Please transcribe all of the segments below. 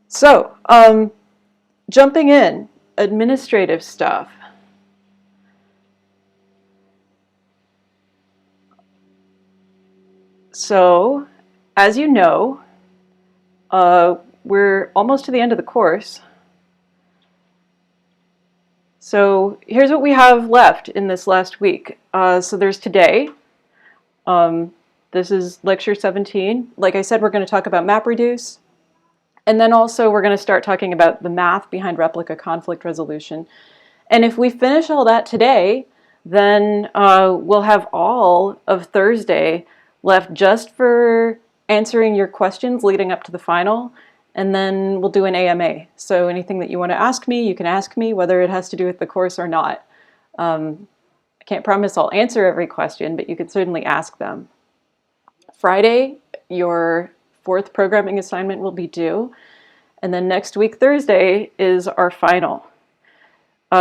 So, jumping in, administrative stuff. So, as you know, we're almost to the end of the course. So here's what we have left in this last week. So there's today. This is lecture 17. Like I said, we're going to talk about MapReduce. And then also we're going to start talking about the math behind replica conflict resolution. And if we finish all that today, then we'll have all of Thursday left just for answering your questions leading up to the final. And then we'll do an AMA. So anything that you want to ask me, you can ask me, whether it has to do with the course or not. I can't promise I'll answer every question, but you can certainly ask them. Friday, your 4th programming assignment will be due. And then next week, Thursday, is our final.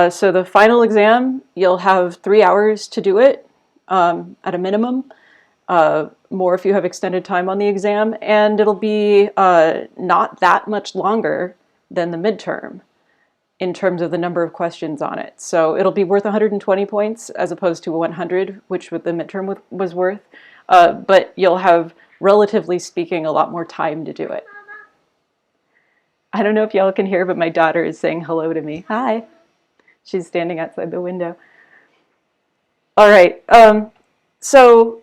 So the final exam, you'll have 3 hours to do it at a minimum. More if you have extended time on the exam, and it'll be not that much longer than the midterm in terms of the number of questions on it. So it'll be worth 120 points as opposed to 100, which the midterm was worth, but you'll have, relatively speaking, a lot more time to do it. I don't know if y'all can hear, but my daughter is saying hello to me. Hi. She's standing outside the window. All right, so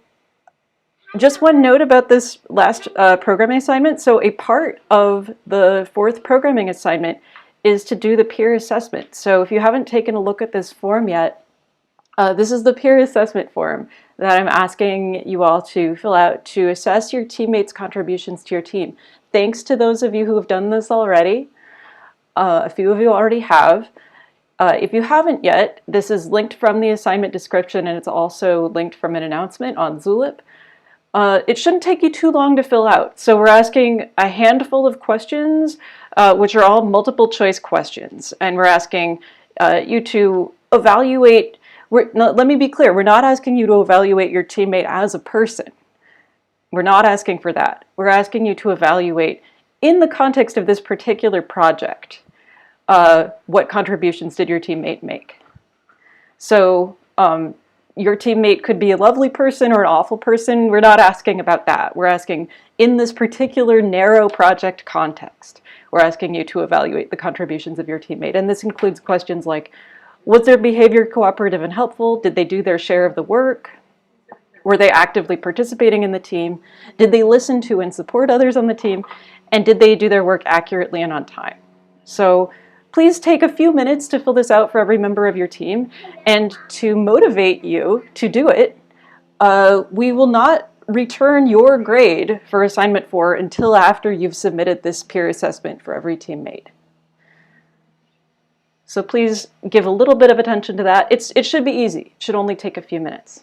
just one note about this last programming assignment. So a part of the 4th programming assignment is to do the peer assessment. So if you haven't taken a look at this form yet, this is the peer assessment form that I'm asking you all to fill out to assess your teammates' contributions to your team. Thanks to those of you who have done this already. A few of you already have. If you haven't yet, this is linked from the assignment description, and it's also linked from an announcement on Zulip. It shouldn't take you too long to fill out. So we're asking a handful of questions, which are all multiple choice questions. And we're asking you to evaluate, let me be clear, we're not asking you to evaluate your teammate as a person. We're not asking for that. We're asking you to evaluate, in the context of this particular project, what contributions did your teammate make? So, your teammate could be a lovely person or an awful person. We're not asking about that. We're asking, in this particular narrow project context, we're asking you to evaluate the contributions of your teammate. And this includes questions like, was their behavior cooperative and helpful? Did they do their share of the work? Were they actively participating in the team? Did they listen to and support others on the team? And did they do their work accurately and on time? So please take a few minutes to fill this out for every member of your team. And to motivate you to do it, we will not return your grade for assignment 4 until after you've submitted this peer assessment for every teammate. So please give a little bit of attention to that. It should be easy. It should only take a few minutes.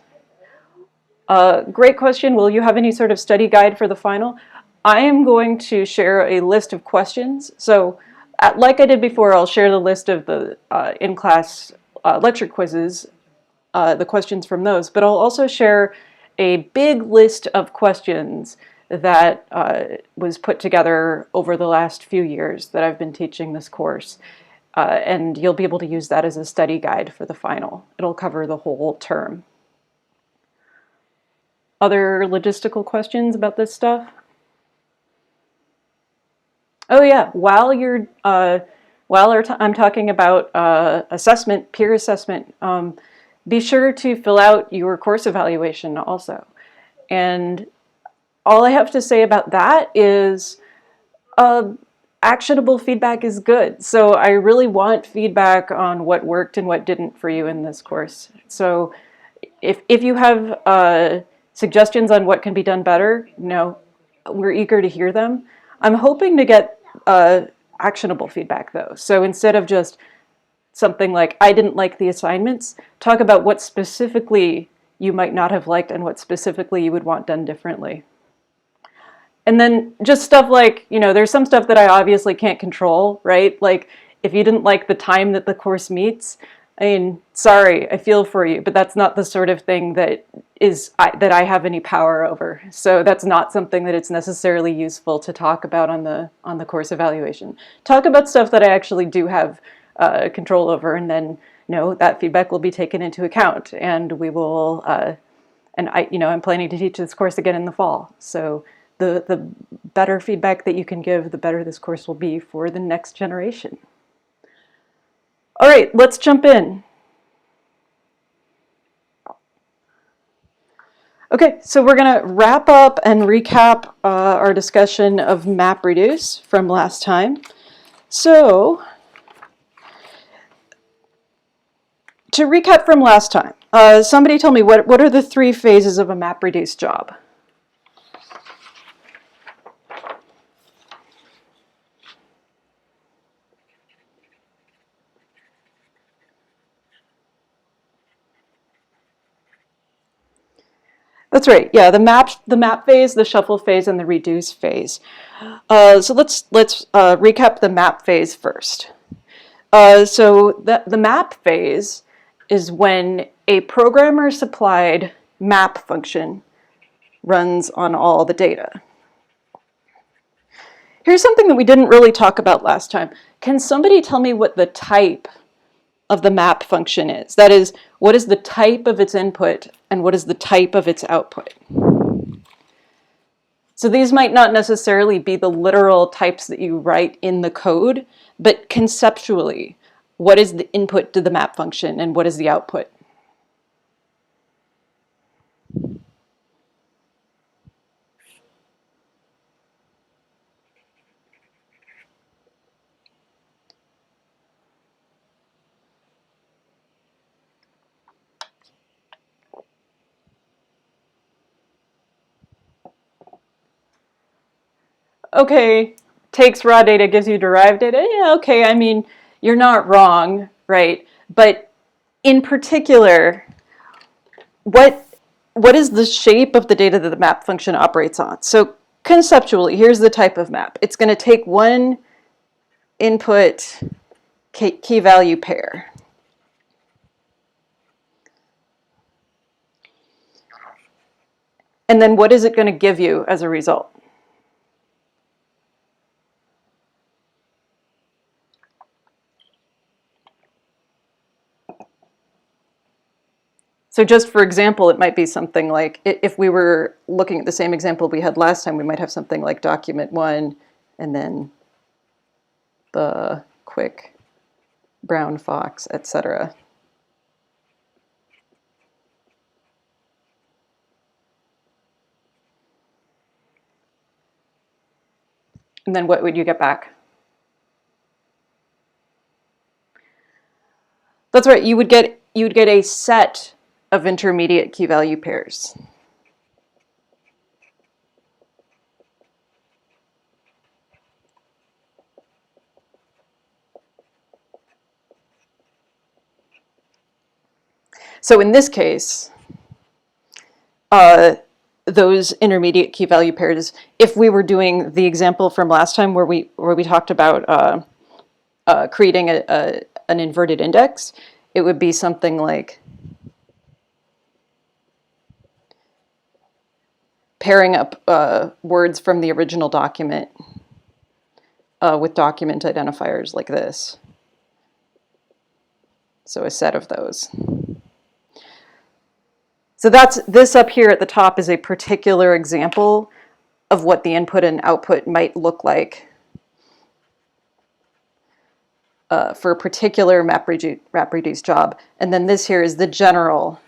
Great question. Will you have any sort of study guide for the final? I am going to share a list of questions. So like I did before, I'll share the list of the in-class lecture quizzes, the questions from those, but I'll also share a big list of questions that was put together over the last few years that I've been teaching this course. And you'll be able to use that as a study guide for the final. It'll cover the whole term. Other logistical questions about this stuff? Oh yeah, while I'm talking about assessment, peer assessment, be sure to fill out your course evaluation also. And all I have to say about that is actionable feedback is good. So I really want feedback on what worked and what didn't for you in this course. So if you have suggestions on what can be done better, we're eager to hear them. I'm hoping to get actionable feedback though. So instead of just something like, I didn't like the assignments, talk about what specifically you might not have liked and what specifically you would want done differently. And then just stuff like, there's some stuff that I obviously can't control, right? Like if you didn't like the time that the course meets, I mean, sorry, I feel for you, but that's not the sort of thing that that I have any power over. So that's not something that it's necessarily useful to talk about on the course evaluation. Talk about stuff that I actually do have control over, and then that feedback will be taken into account, and we will. And I'm planning to teach this course again in the fall. So the better feedback that you can give, the better this course will be for the next generation. All right, let's jump in. Okay, so we're going to wrap up and recap our discussion of MapReduce from last time. So, to recap from last time, somebody tell me what are the 3 phases of a MapReduce job? That's right. Yeah, the map phase, the shuffle phase, and the reduce phase. So let's recap the map phase first. So the map phase is when a programmer supplied map function runs on all the data. Here's something that we didn't really talk about last time. Can somebody tell me what the type of the map function is? That is, what is the type of its input and what is the type of its output? So these might not necessarily be the literal types that you write in the code, but conceptually, what is the input to the map function and what is the output? Okay, takes raw data, gives you derived data. Yeah, okay, I mean, you're not wrong, right? But in particular, what is the shape of the data that the map function operates on? So conceptually, here's the type of map. It's going to take one input key value pair. And then what is it going to give you as a result? So just for example, it might be something like, if we were looking at the same example we had last time, we might have something like document 1 and then the quick brown fox, etc. And then what would you get back? That's right, you would get a set of intermediate key value pairs. So in this case, those intermediate key value pairs, if we were doing the example from last time where we talked about creating an inverted index, it would be something like pairing up words from the original document with document identifiers like this. So a set of those. So this up here at the top is a particular example of what the input and output might look like for a particular MapReduce job. And then this here is the general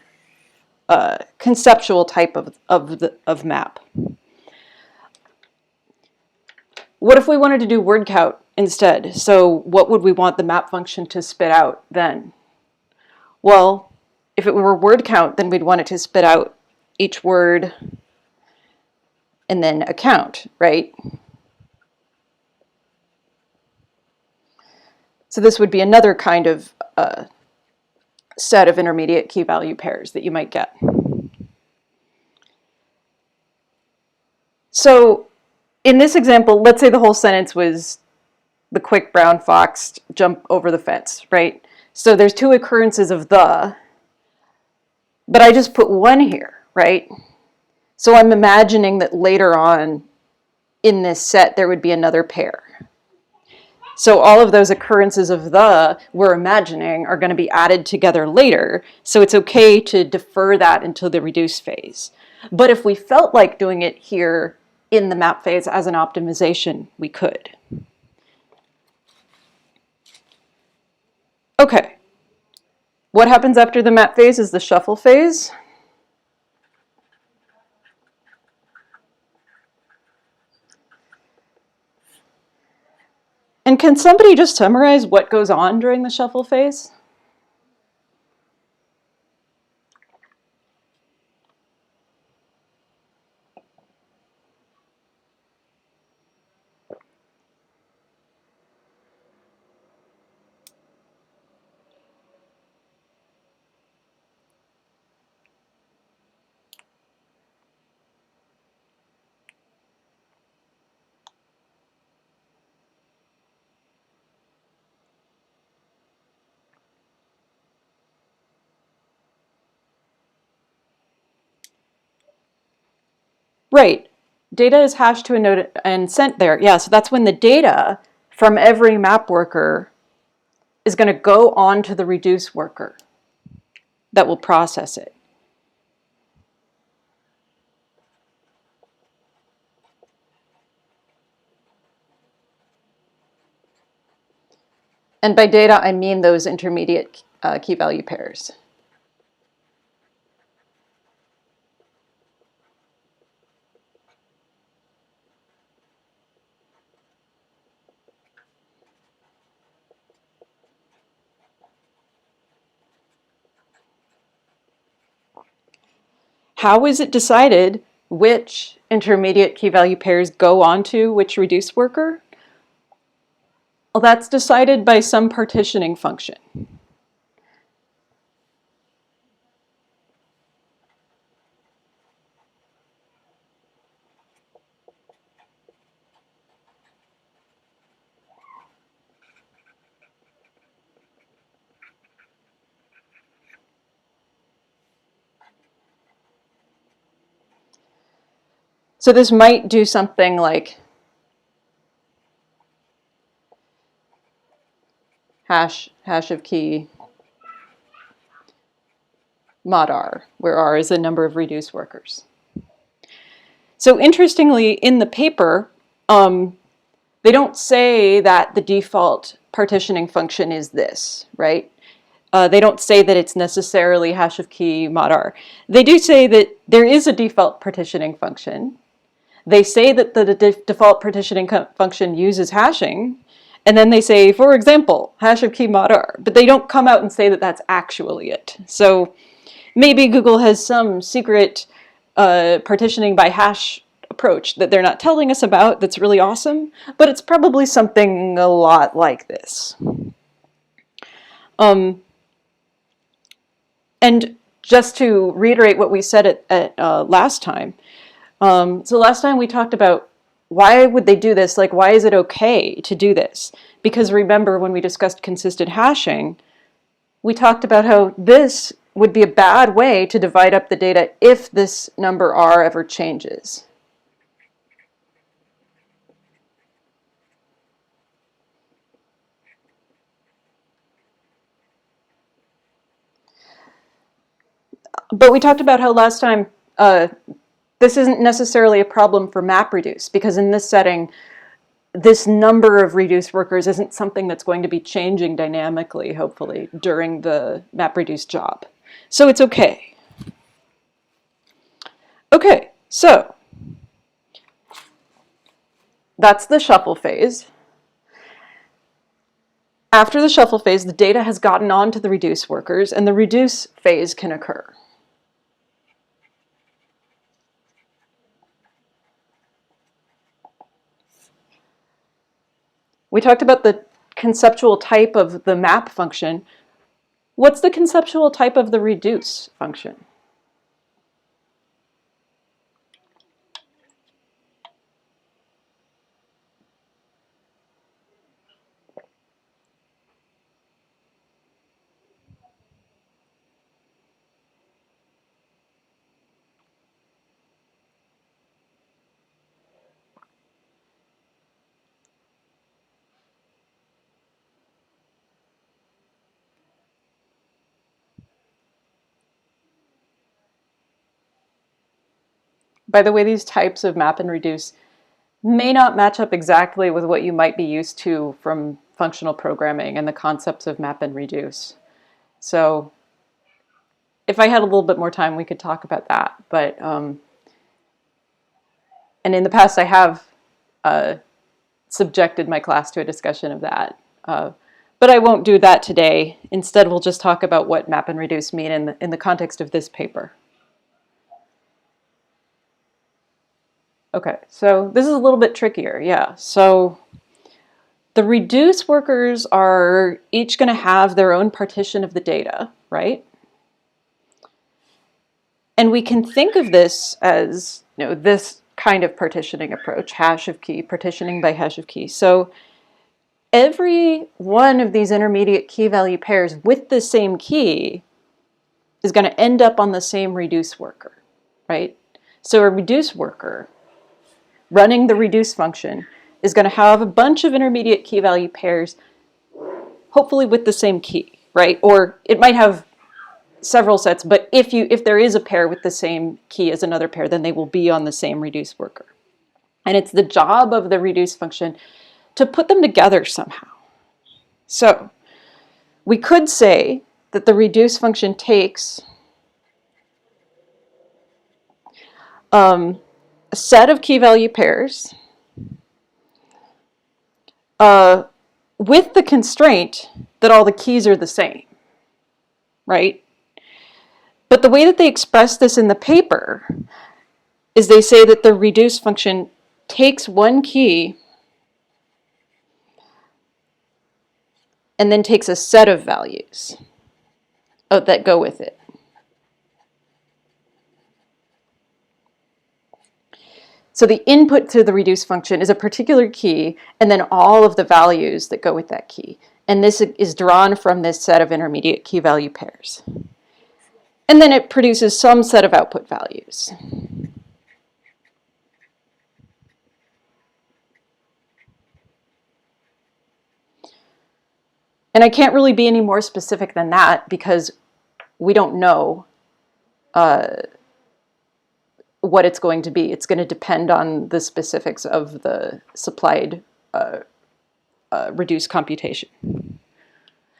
conceptual type of map. What if we wanted to do word count instead? So what would we want the map function to spit out then? Well, if it were word count, then we'd want it to spit out each word and then a count, right? So this would be another kind of set of intermediate key value pairs that you might get. So in this example, let's say the whole sentence was the quick brown fox jump over the fence, right? So there's two occurrences of the, but I just put one here, right? So I'm imagining that later on in this set, there would be another pair. So all of those occurrences of the we're imagining are going to be added together later. So it's okay to defer that until the reduce phase. But if we felt like doing it here in the map phase as an optimization, we could. Okay. What happens after the map phase is the shuffle phase. And can somebody just summarize what goes on during the shuffle phase? Right. Data is hashed to a node and sent there. Yeah, so that's when the data from every map worker is going to go on to the reduce worker that will process it. And by data, I mean those intermediate key value pairs. How is it decided which intermediate key value pairs go on to which reduce worker? Well, that's decided by some partitioning function. So this might do something like hash of key mod r, where r is the number of reduce workers. So interestingly, in the paper, they don't say that the default partitioning function is this, right? They don't say that it's necessarily hash of key mod r. They do say that there is a default partitioning function. They say that the default partitioning function uses hashing, and then they say, for example, hash of key mod r, but they don't come out and say that that's actually it. So maybe Google has some secret partitioning by hash approach that they're not telling us about that's really awesome, but it's probably something a lot like this. And just to reiterate what we said at last time, so last time we talked about why would they do this? Like, why is it okay to do this? Because remember when we discussed consistent hashing, we talked about how this would be a bad way to divide up the data if this number r ever changes. But we talked about how last time this isn't necessarily a problem for MapReduce, because in this setting, this number of reduce workers isn't something that's going to be changing dynamically, hopefully, during the MapReduce job. So it's okay. Okay, so that's the shuffle phase. After the shuffle phase, the data has gotten on to the reduce workers, and the reduce phase can occur. We talked about the conceptual type of the map function. What's the conceptual type of the reduce function? by the way, these types of map and reduce may not match up exactly with what you might be used to from functional programming and the concepts of map and reduce. So if I had a little bit more time, we could talk about that. But and in the past, I have subjected my class to a discussion of that. But I won't do that today. Instead, we'll just talk about what map and reduce mean in the context of this paper. Okay, so this is a little bit trickier, yeah. So the reduce workers are each going to have their own partition of the data, right? And we can think of this as, you know, this kind of partitioning approach, hash of key, partitioning by hash of key. So every one of these intermediate key value pairs with the same key is going to end up on the same reduce worker, right? So a reduce worker running the reduce function is going to have a bunch of intermediate key value pairs, hopefully with the same key, right? Or it might have several sets, but if there is a pair with the same key as another pair, then they will be on the same reduce worker. And it's the job of the reduce function to put them together somehow. So we could say that the reduce function takes a set of key value pairs with the constraint that all the keys are the same, right? But the way that they express this in the paper is they say that the reduce function takes one key and then takes a set of values that go with it. So the input to the reduce function is a particular key and then all of the values that go with that key. And this is drawn from this set of intermediate key value pairs. And then it produces some set of output values. And I can't really be any more specific than that because we don't know what it's going to be. It's going to depend on the specifics of the supplied reduce computation.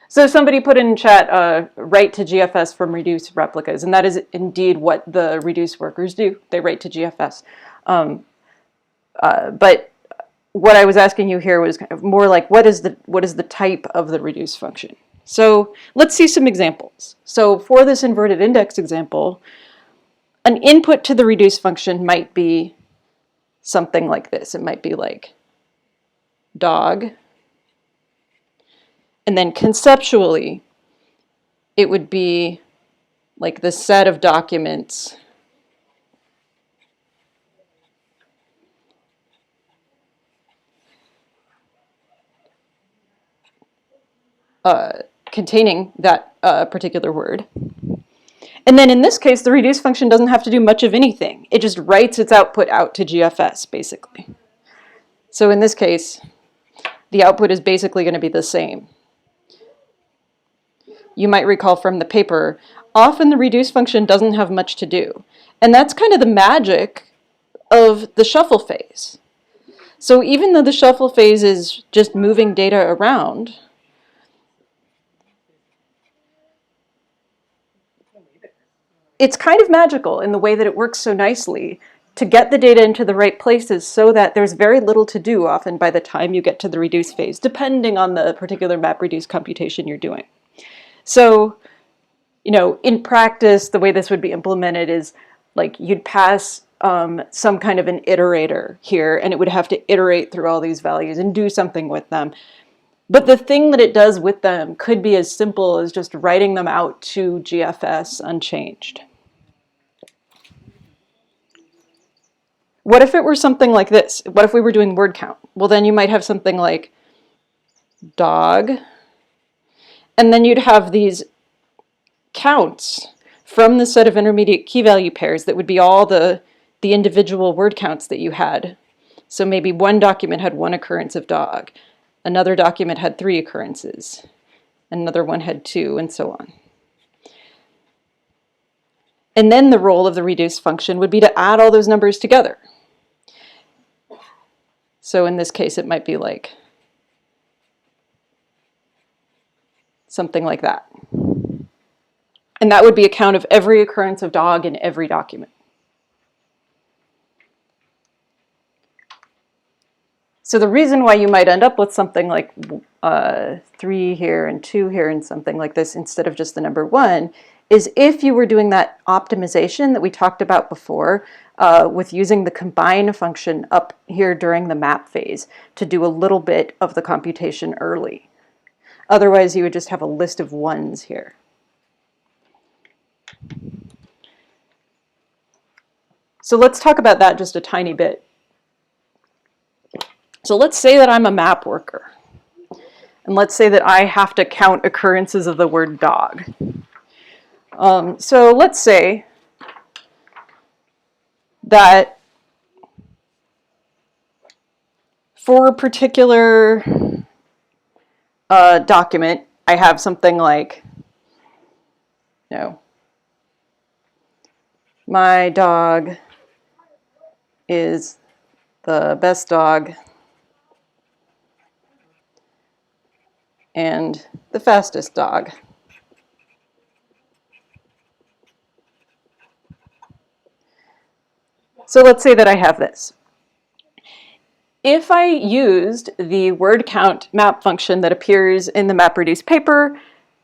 So somebody put in chat, write to GFS from reduce replicas, and that is indeed what the reduce workers do. They write to GFS. But what I was asking you here was kind of more like, what is the type of the reduce function? So let's see some examples. So for this inverted index example, an input to the reduce function might be something like this. It might be like dog. And then conceptually, it would be like the set of documents containing that particular word. And then in this case, the reduce function doesn't have to do much of anything. It just writes its output out to GFS, basically. So in this case, the output is basically going to be the same. You might recall from the paper, often the reduce function doesn't have much to do. And that's kind of the magic of the shuffle phase. So even though the shuffle phase is just moving data around, it's kind of magical in the way that it works so nicely to get the data into the right places so that there's very little to do often by the time you get to the reduce phase, depending on the particular MapReduce computation you're doing. So, you know, in practice, the way this would be implemented is like you'd pass some kind of an iterator here, and it would have to iterate through all these values and do something with them. But the thing that it does with them could be as simple as just writing them out to GFS unchanged. What if it were something like this? What if we were doing word count? Well, then you might have something like dog, and then you'd have these counts from the set of intermediate key value pairs that would be all the individual word counts that you had. So maybe one document had one occurrence of dog, another document had 3 occurrences, another one had 2, and so on. And then the role of the reduce function would be to add all those numbers together. So in this case, it might be like something like that. And that would be a count of every occurrence of dog in every document. So the reason why you might end up with something like 3 here and 2 here and something like this instead of just the number 1 is if you were doing that optimization that we talked about before with using the combine function up here during the map phase to do a little bit of the computation early. Otherwise, you would just have a list of 1s here. So let's talk about that just a tiny bit. So let's say that I'm a map worker. And let's say that I have to count occurrences of the word dog. So let's say that for a particular document, I have something like, you know, my dog is the best dog and the fastest dog. So let's say that I have this. If I used the word count map function that appears in the MapReduce paper,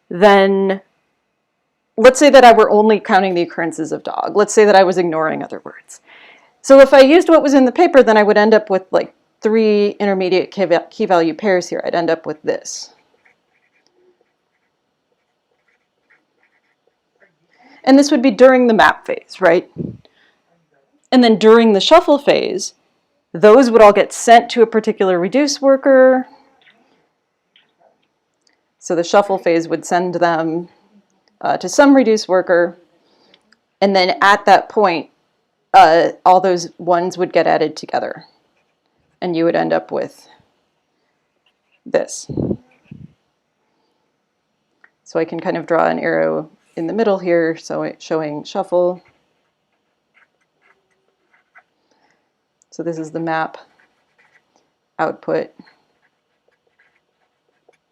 then let's say that I were only counting the occurrences of dog. Let's say that I was ignoring other words. So if I used what was in the paper, then I would end up with like 3 intermediate key value pairs here. I'd end up with this. And this would be during the map phase, right? And then during the shuffle phase, those would all get sent to a particular reduce worker. So the shuffle phase would send them to some reduce worker. And then at that point, all those 1s would get added together. And you would end up with this. So I can kind of draw an arrow in the middle here, so it's showing shuffle. So this is the map output.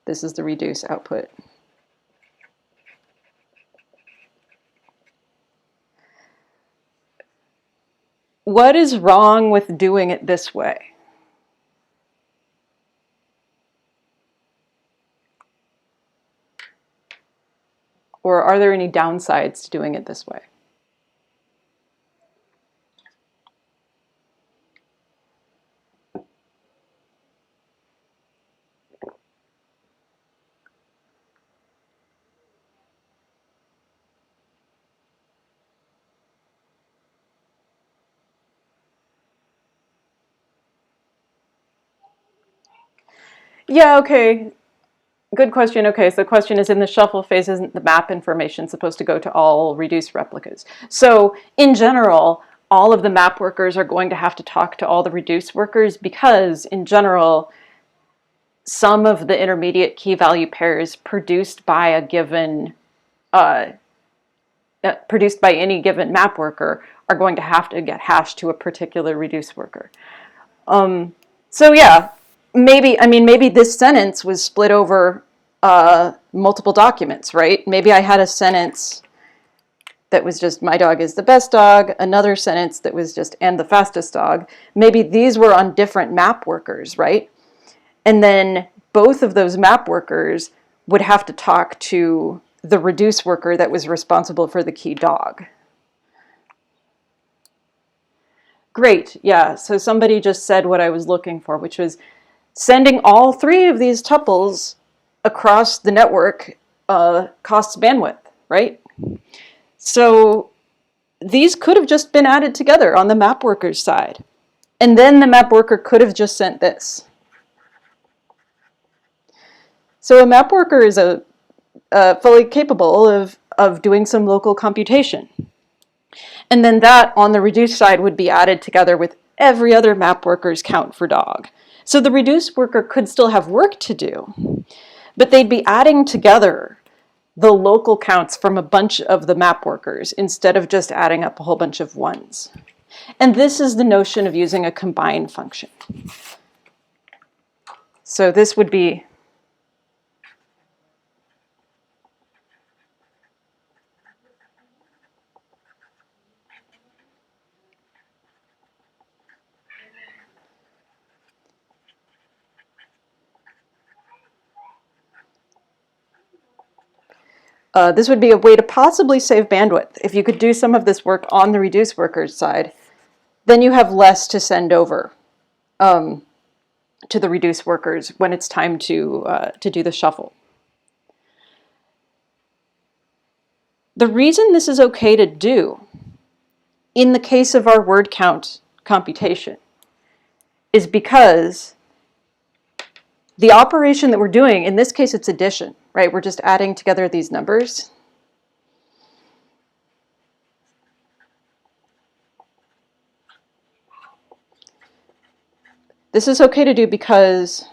This is the reduce output. What is wrong with doing it this way? Or are there any downsides to doing it this way? Yeah, okay. Good question. Okay, so the question is, in the shuffle phase, isn't the map information supposed to go to all reduced replicas? So in general, all of the map workers are going to have to talk to all the reduce workers because, in general, some of the intermediate key value pairs produced by a given, produced by any given map worker are going to have to get hashed to a particular reduce worker. So yeah. Maybe this sentence was split over multiple documents, right? Maybe I had a sentence that was just, my dog is the best dog, another sentence that was just, and the fastest dog. Maybe these were on different map workers, right? And then both of those map workers would have to talk to the reduce worker that was responsible for the key dog. Great, yeah, so somebody just said what I was looking for, which was sending all 3 of these tuples across the network costs bandwidth, right? So these could have just been added together on the map worker's side. And then the map worker could have just sent this. So a map worker is fully capable of doing some local computation. And then that on the reduce side would be added together with every other map worker's count for dog. So the reduce worker could still have work to do, but they'd be adding together the local counts from a bunch of the map workers instead of just adding up a whole bunch of ones. And this is the notion of using a combine function. So this would be this would be a way to possibly save bandwidth. If you could do some of this work on the reduce workers side, then you have less to send over to the reduce workers when it's time to do the shuffle. The reason this is okay to do in the case of our word count computation is because the operation that we're doing, in this case it's addition, right? We're just adding together these numbers. This is okay to do because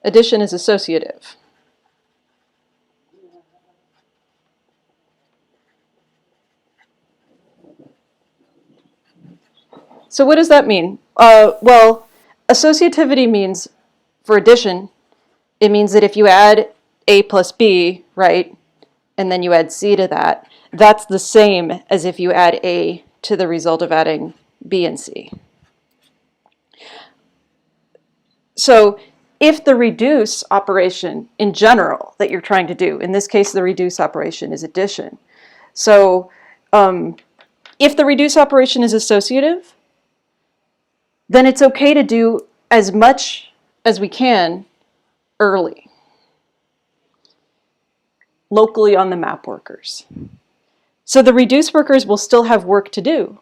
addition is associative. So what does that mean? Well, associativity means, for addition, it means that if you add A plus B, right, and then you add C to that, that's the same as if you add A to the result of adding B and C. So if the reduce operation in general that you're trying to do, in this case the reduce operation is addition. So if the reduce operation is associative, then it's okay to do as much as we can early, locally on the map workers. So the reduce workers will still have work to do,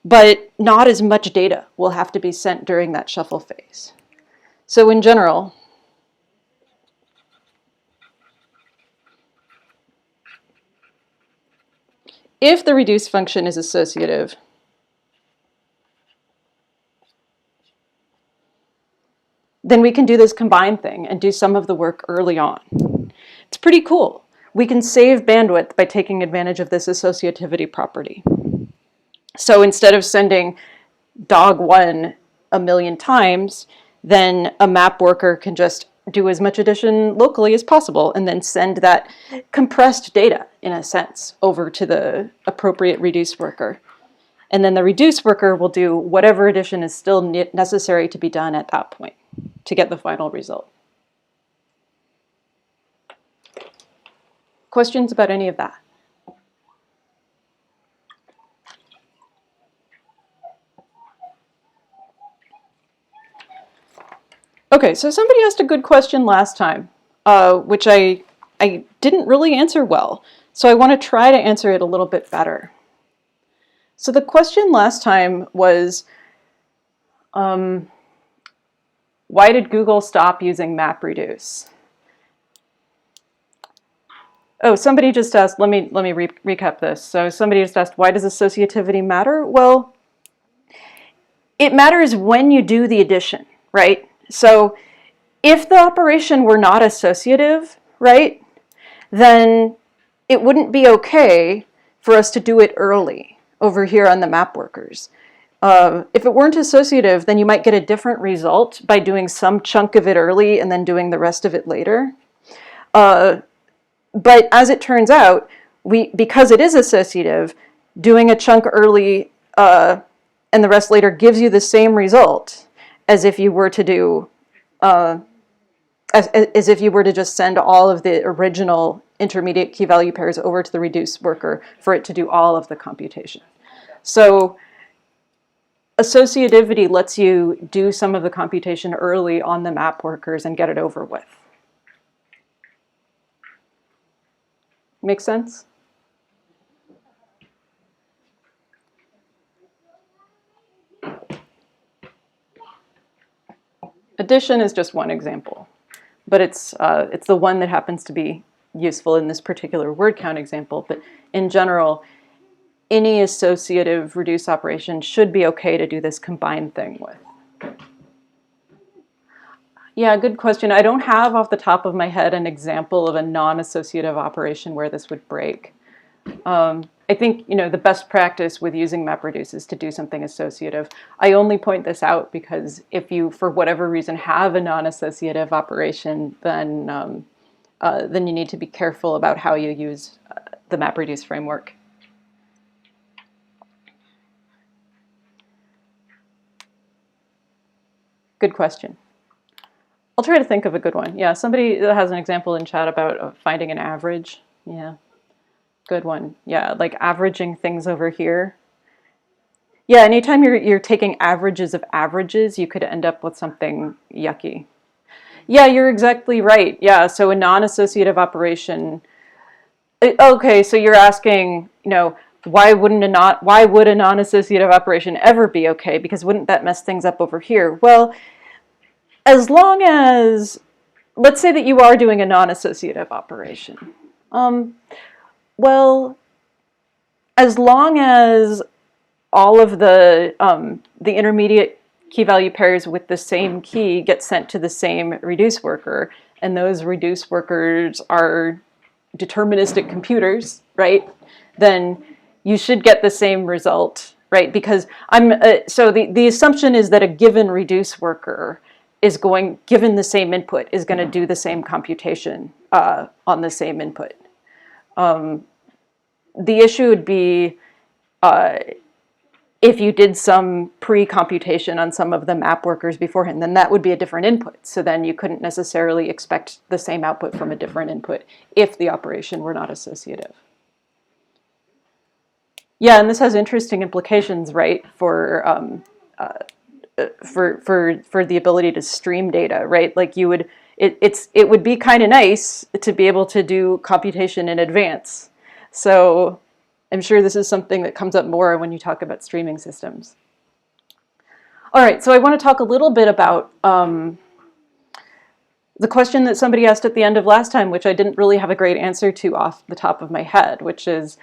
but not as much data will have to be sent during that shuffle phase. So in general, if the reduce function is associative, then we can do this combine thing and do some of the work early on. It's pretty cool. We can save bandwidth by taking advantage of this associativity property. So instead of sending dog1 a million times, then a map worker can just do as much addition locally as possible and then send that compressed data, in a sense, over to the appropriate reduce worker. And then the reduce worker will do whatever addition is still necessary to be done at that point to get the final result. Questions about any of that? Okay, so somebody asked a good question last time, which I didn't really answer well. So I want to try to answer it a little bit better. So the question last time was, why did Google stop using MapReduce? Oh, somebody just asked, let me recap this. So somebody just asked, why does associativity matter? Well, it matters when you do the addition, right? So if the operation were not associative, right, then it wouldn't be okay for us to do it early over here on the map workers. If it weren't associative, then you might get a different result by doing some chunk of it early and then doing the rest of it later. But as it turns out, because it is associative, doing a chunk early and the rest later gives you the same result as if you were to do, as if you were to just send all of the original intermediate key value pairs over to the reduce worker for it to do all of the computation. So associativity lets you do some of the computation early on the map workers and get it over with. Make sense? Addition is just one example, but it's the one that happens to be useful in this particular word count example. But in general, any associative reduce operation should be okay to do this combine thing with. Yeah, good question. I don't have off the top of my head an example of a non-associative operation where this would break. I think, the best practice with using MapReduce is to do something associative. I only point this out because if you, for whatever reason, have a non-associative operation, then you need to be careful about how you use the MapReduce framework. Good question. I'll try to think of a good one. Yeah, somebody has an example in chat about finding an average. Yeah, good one. Yeah, like averaging things over here. Yeah, anytime you're taking averages of averages, you could end up with something yucky. Yeah, you're exactly right. Yeah, so a non-associative operation. Okay, so you're asking, why would a non-associative operation ever be okay? Because wouldn't that mess things up over here? Well, as long as, let's say that you are doing a non-associative operation. Well, as long as all of the intermediate key value pairs with the same key get sent to the same reduce worker, and those reduce workers are deterministic computers, right? Then you should get the same result, right? Because so the assumption is that a given reduce worker is given the same input, is going to do the same computation on the same input. The issue would be if you did some pre-computation on some of the map workers beforehand, then that would be a different input. So then you couldn't necessarily expect the same output from a different input if the operation were not associative. Yeah, and this has interesting implications, right, for the ability to stream data, right? Like it would be kind of nice to be able to do computation in advance. So I'm sure this is something that comes up more when you talk about streaming systems. All right, so I want to talk a little bit about the question that somebody asked at the end of last time, which I didn't really have a great answer to off the top of my head, which is,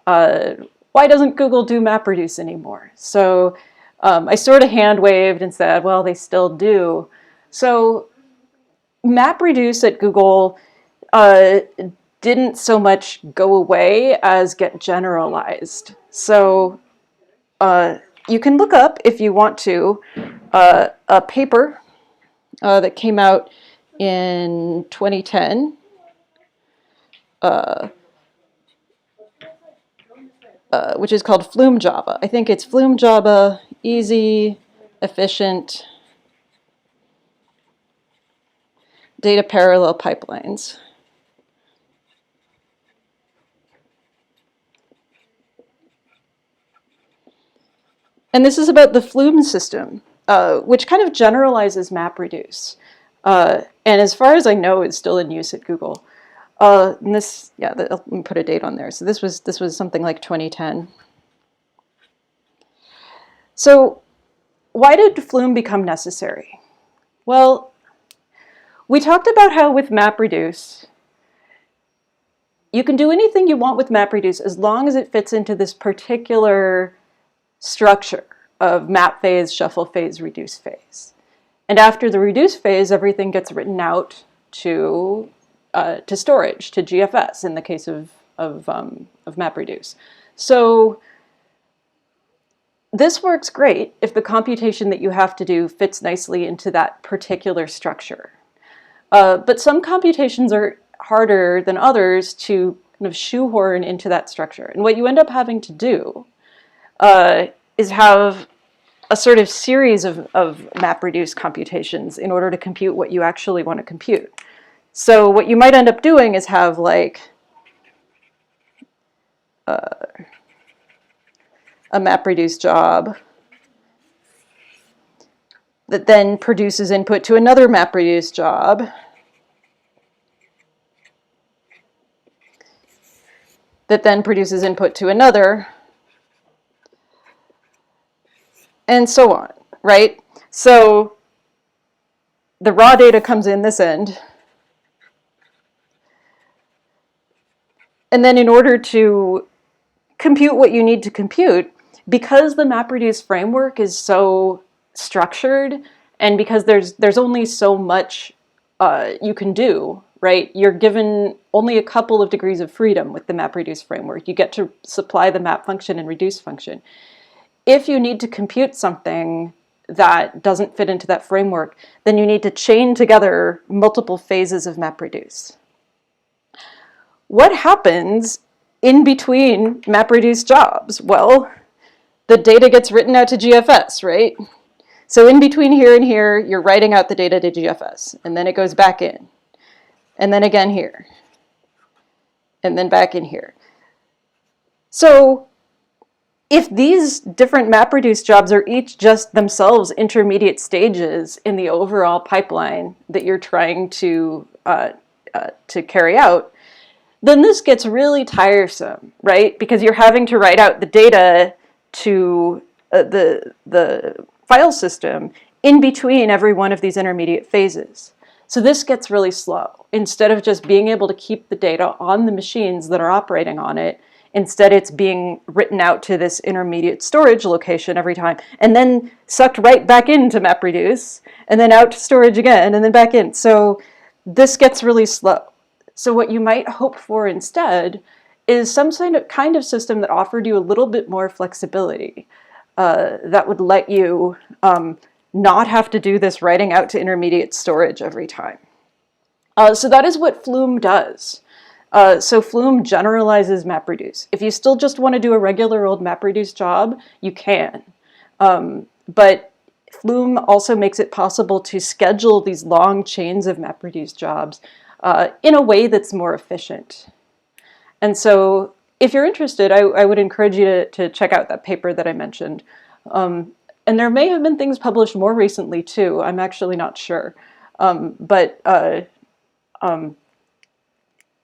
why doesn't Google do MapReduce anymore? So I sort of hand waved and said, well, they still do. So MapReduce at Google didn't so much go away as get generalized. So you can look up, if you want to, a paper that came out in 2010 which is called Flume Java. I think it's Flume Java, easy, efficient data parallel pipelines. And this is about the Flume system, which kind of generalizes MapReduce. And as far as I know, it's still in use at Google. And this, yeah, let me put a date on there. So this was something like 2010. So why did Flume become necessary? Well, we talked about how with MapReduce, you can do anything you want with MapReduce as long as it fits into this particular structure of map phase, shuffle phase, reduce phase. And after the reduce phase, everything gets written out to storage, to GFS in the case of MapReduce. So this works great if the computation that you have to do fits nicely into that particular structure. But some computations are harder than others to kind of shoehorn into that structure. And what you end up having to do is have a sort of series of MapReduce computations in order to compute what you actually want to compute. So what you might end up doing is have like a MapReduce job that then produces input to another MapReduce job that then produces input to another, and so on, right? So the raw data comes in this end, and then in order to compute what you need to compute, because the MapReduce framework is so structured, And because there's only so much you can do, right? You're given only a couple of degrees of freedom with the MapReduce framework. You get to supply the map function and reduce function. If you need to compute something that doesn't fit into that framework, then you need to chain together multiple phases of MapReduce. What happens in between MapReduce jobs? Well, the data gets written out to GFS, right? So in between here and here, you're writing out the data to GFS, and then it goes back in, and then again here, and then back in here. So if these different MapReduce jobs are each just themselves intermediate stages in the overall pipeline that you're trying to carry out, then this gets really tiresome, right? Because you're having to write out the data to the file system in between every one of these intermediate phases. So this gets really slow. Instead of just being able to keep the data on the machines that are operating on it, instead it's being written out to this intermediate storage location every time, and then sucked right back into MapReduce, and then out to storage again, and then back in. So this gets really slow. So what you might hope for instead is some kind of system that offered you a little bit more flexibility, that would let you not have to do this writing out to intermediate storage every time. So that is what Flume does. So Flume generalizes MapReduce. If you still just want to do a regular old MapReduce job, you can. But Flume also makes it possible to schedule these long chains of MapReduce jobs in a way that's more efficient. And so if you're interested, I would encourage you to check out that paper that I mentioned. And there may have been things published more recently too. I'm actually not sure.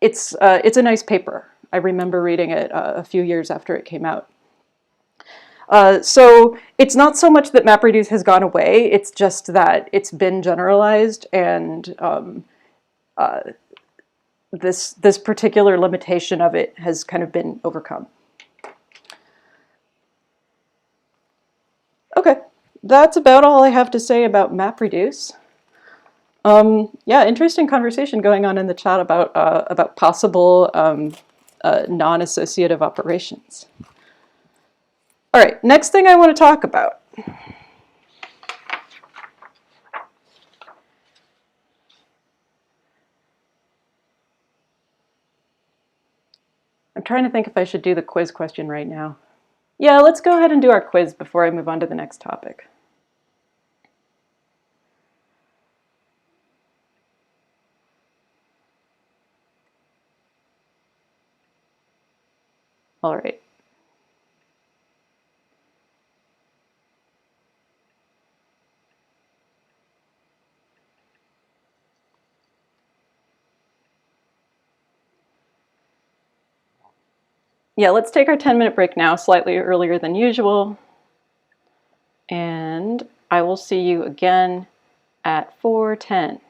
It's a nice paper. I remember reading it a few years after it came out. So it's not so much that MapReduce has gone away, it's just that it's been generalized, and this particular limitation of it has kind of been overcome. Okay, that's about all I have to say about MapReduce. Yeah, interesting conversation going on in the chat about possible non-associative operations. All right, next thing I want to talk about. I'm trying to think if I should do the quiz question right now. Yeah, let's go ahead and do our quiz before I move on to the next topic. All right. Yeah, let's take our 10-minute break now, slightly earlier than usual. And I will see you again at 4:10.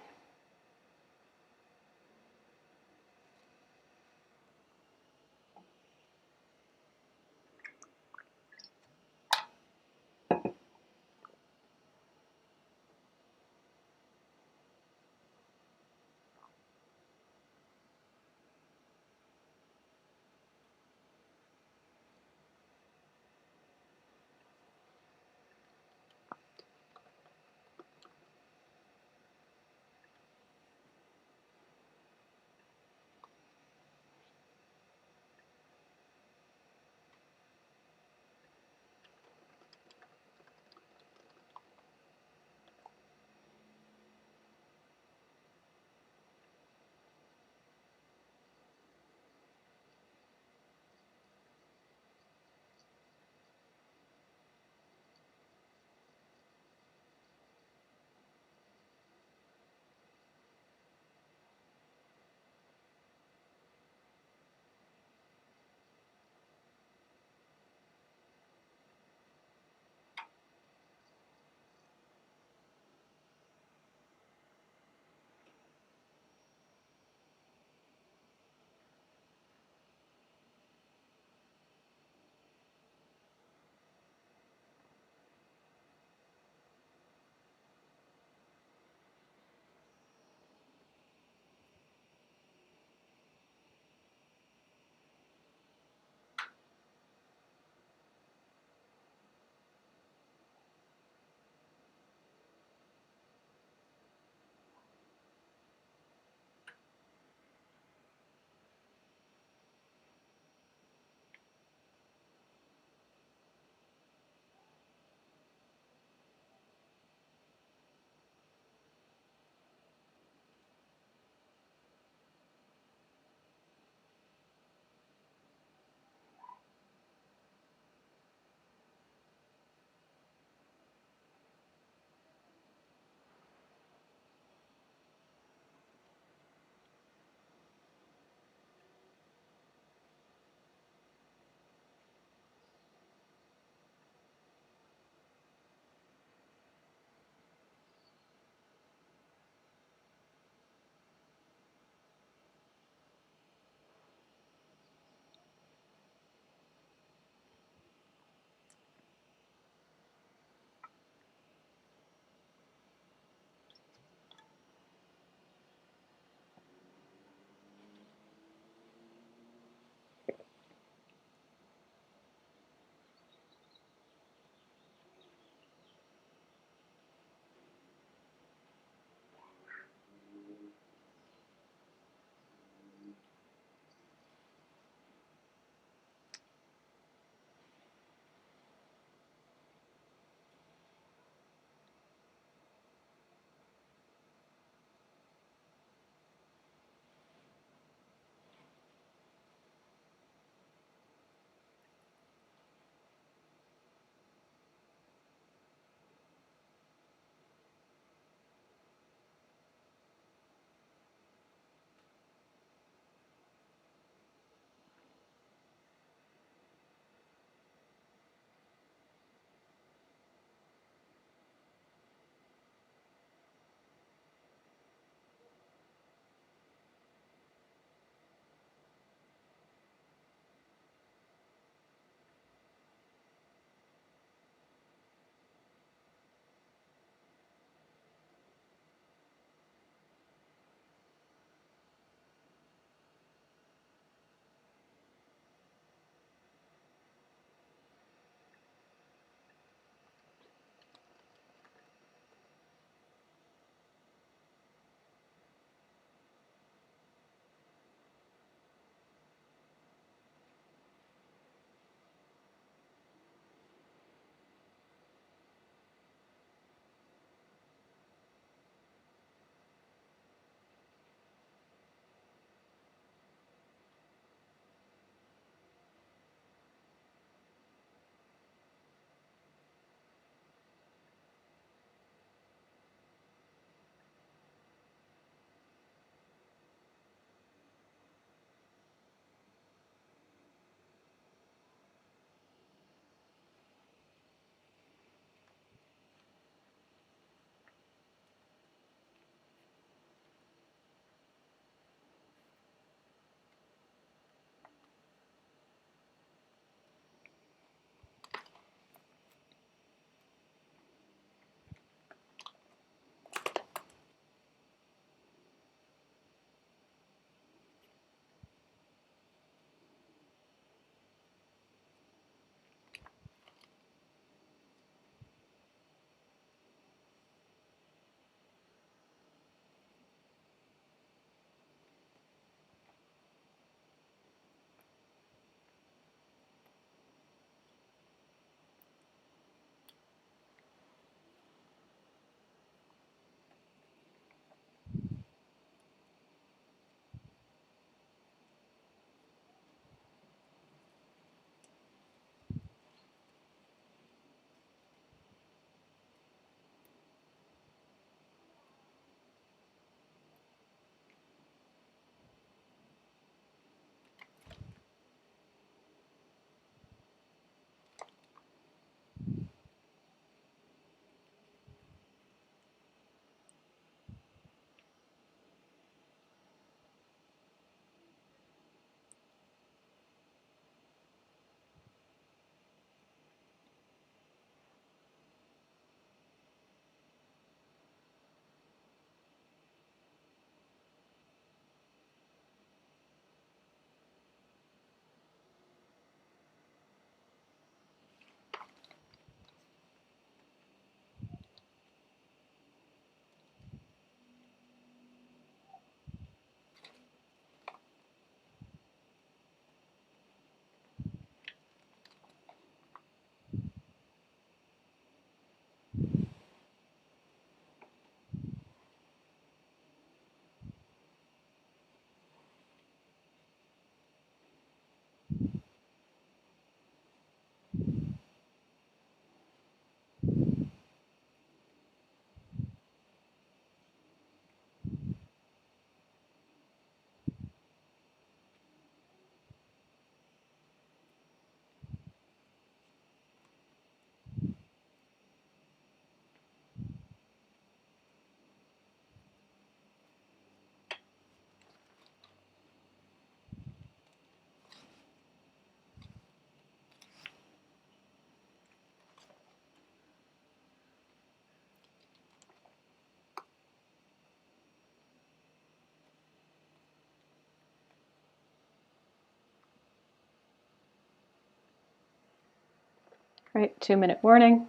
Right, 2-minute warning.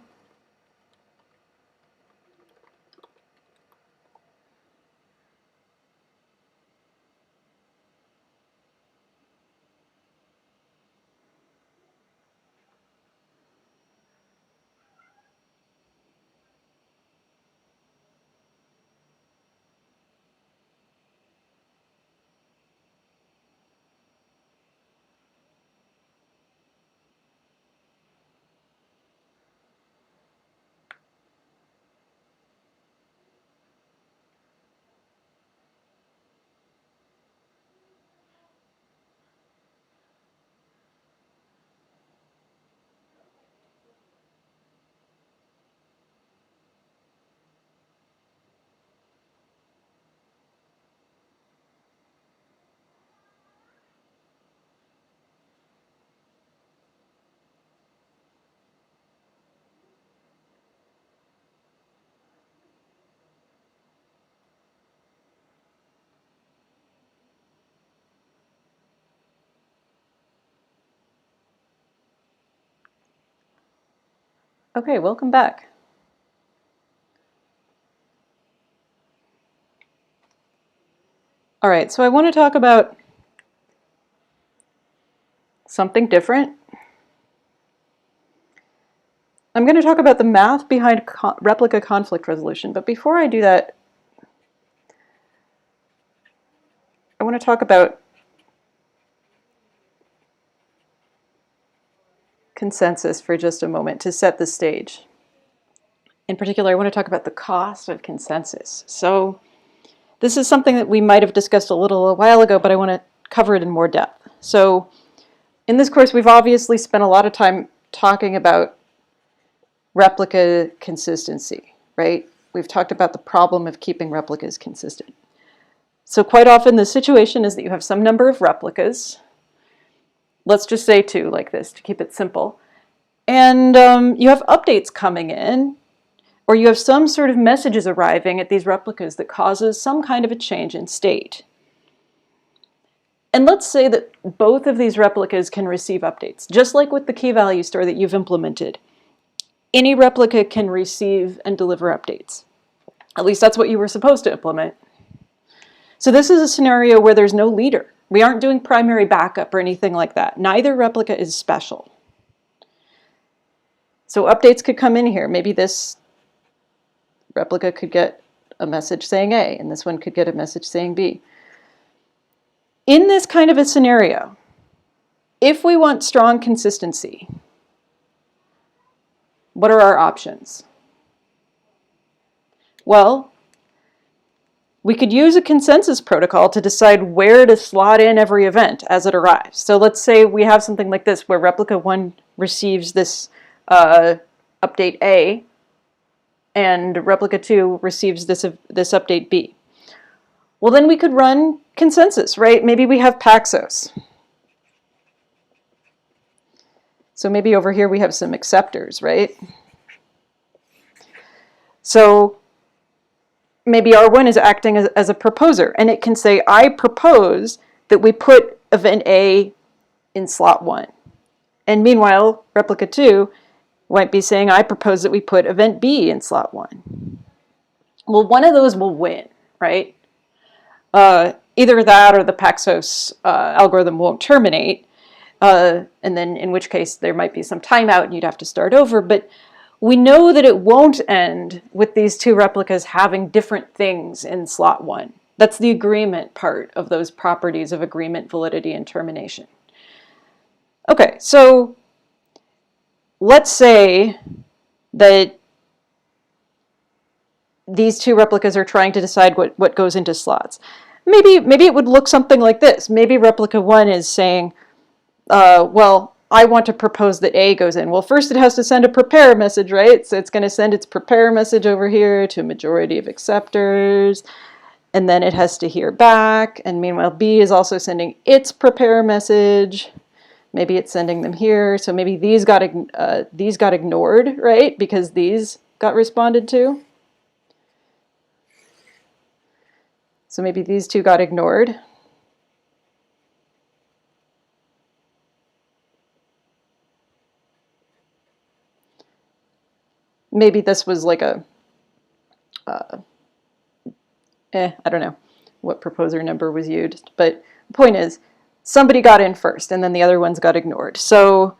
Okay, welcome back. All right, so I want to talk about something different. I'm going to talk about the math behind replica conflict resolution, but before I do that, I want to talk about consensus for just a moment to set the stage. In particular, I want to talk about the cost of consensus. So this is something that we might have discussed a while ago, but I want to cover it in more depth. So in this course, we've obviously spent a lot of time talking about replica consistency, right? We've talked about the problem of keeping replicas consistent. So quite often the situation is that you have some number of replicas. Let's just say 2 like this to keep it simple. And you have updates coming in, or you have some sort of messages arriving at these replicas that causes some kind of a change in state. And let's say that both of these replicas can receive updates, just like with the key value store that you've implemented. Any replica can receive and deliver updates. At least that's what you were supposed to implement. So this is a scenario where there's no leader. We aren't doing primary backup or anything like that. Neither replica is special. So updates could come in here. Maybe this replica could get a message saying A, and this one could get a message saying B. In this kind of a scenario, if we want strong consistency, what are our options? Well, we could use a consensus protocol to decide where to slot in every event as it arrives. So let's say we have something like this where replica 1 receives this update A, and replica 2 receives this update B. Well, then we could run consensus, right? Maybe we have Paxos. So maybe over here we have some acceptors, right? So maybe R1 is acting as a proposer, and it can say, I propose that we put event A in slot 1. And meanwhile, replica 2 might be saying, I propose that we put event B in slot 1. Well, one of those will win, right? Either that or the Paxos algorithm won't terminate, and then in which case there might be some timeout and you'd have to start over. But we know that it won't end with these 2 replicas having different things in slot 1. That's the agreement part of those properties of agreement, validity, and termination. Okay, so let's say that these 2 replicas are trying to decide what goes into slots. Maybe it would look something like this. Maybe replica 1 is saying, well, I want to propose that A goes in. Well, first it has to send a prepare message, right? So it's going to send its prepare message over here to a majority of acceptors, and then it has to hear back. And meanwhile, B is also sending its prepare message. Maybe it's sending them here. So maybe these got ignored, right? Because these got responded to. So maybe these 2 got ignored. maybe this was like a, I don't know what proposer number was used, but the point is, somebody got in first, and then the other ones got ignored. So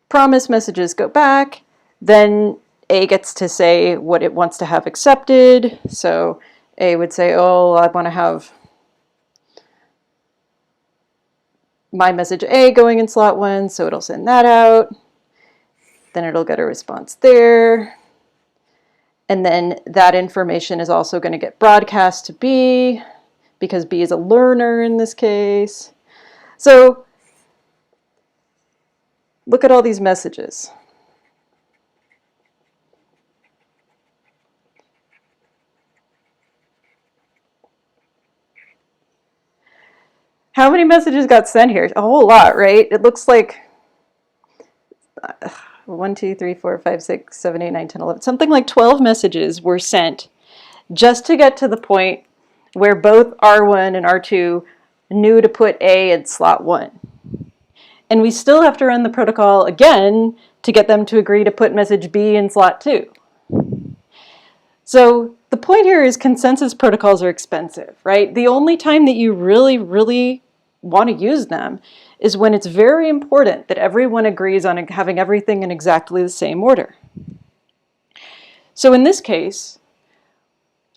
promise messages go back, then A gets to say what it wants to have accepted. So A would say, oh, I want to have my message A going in slot 1, so it'll send that out. Then it'll get a response there. And then that information is also going to get broadcast to B, because B is a learner in this case. So look at all these messages. How many messages got sent here? A whole lot, right? It looks like 1, 2, 3, 4, 5, 6, 7, 8, 9, 10, 11. Something like 12 messages were sent just to get to the point where both R1 and R2 knew to put A in slot 1. And we still have to run the protocol again to get them to agree to put message B in slot 2. So the point here is consensus protocols are expensive, right? The only time that you really want to use them is when it's very important that everyone agrees on having everything in exactly the same order. So in this case,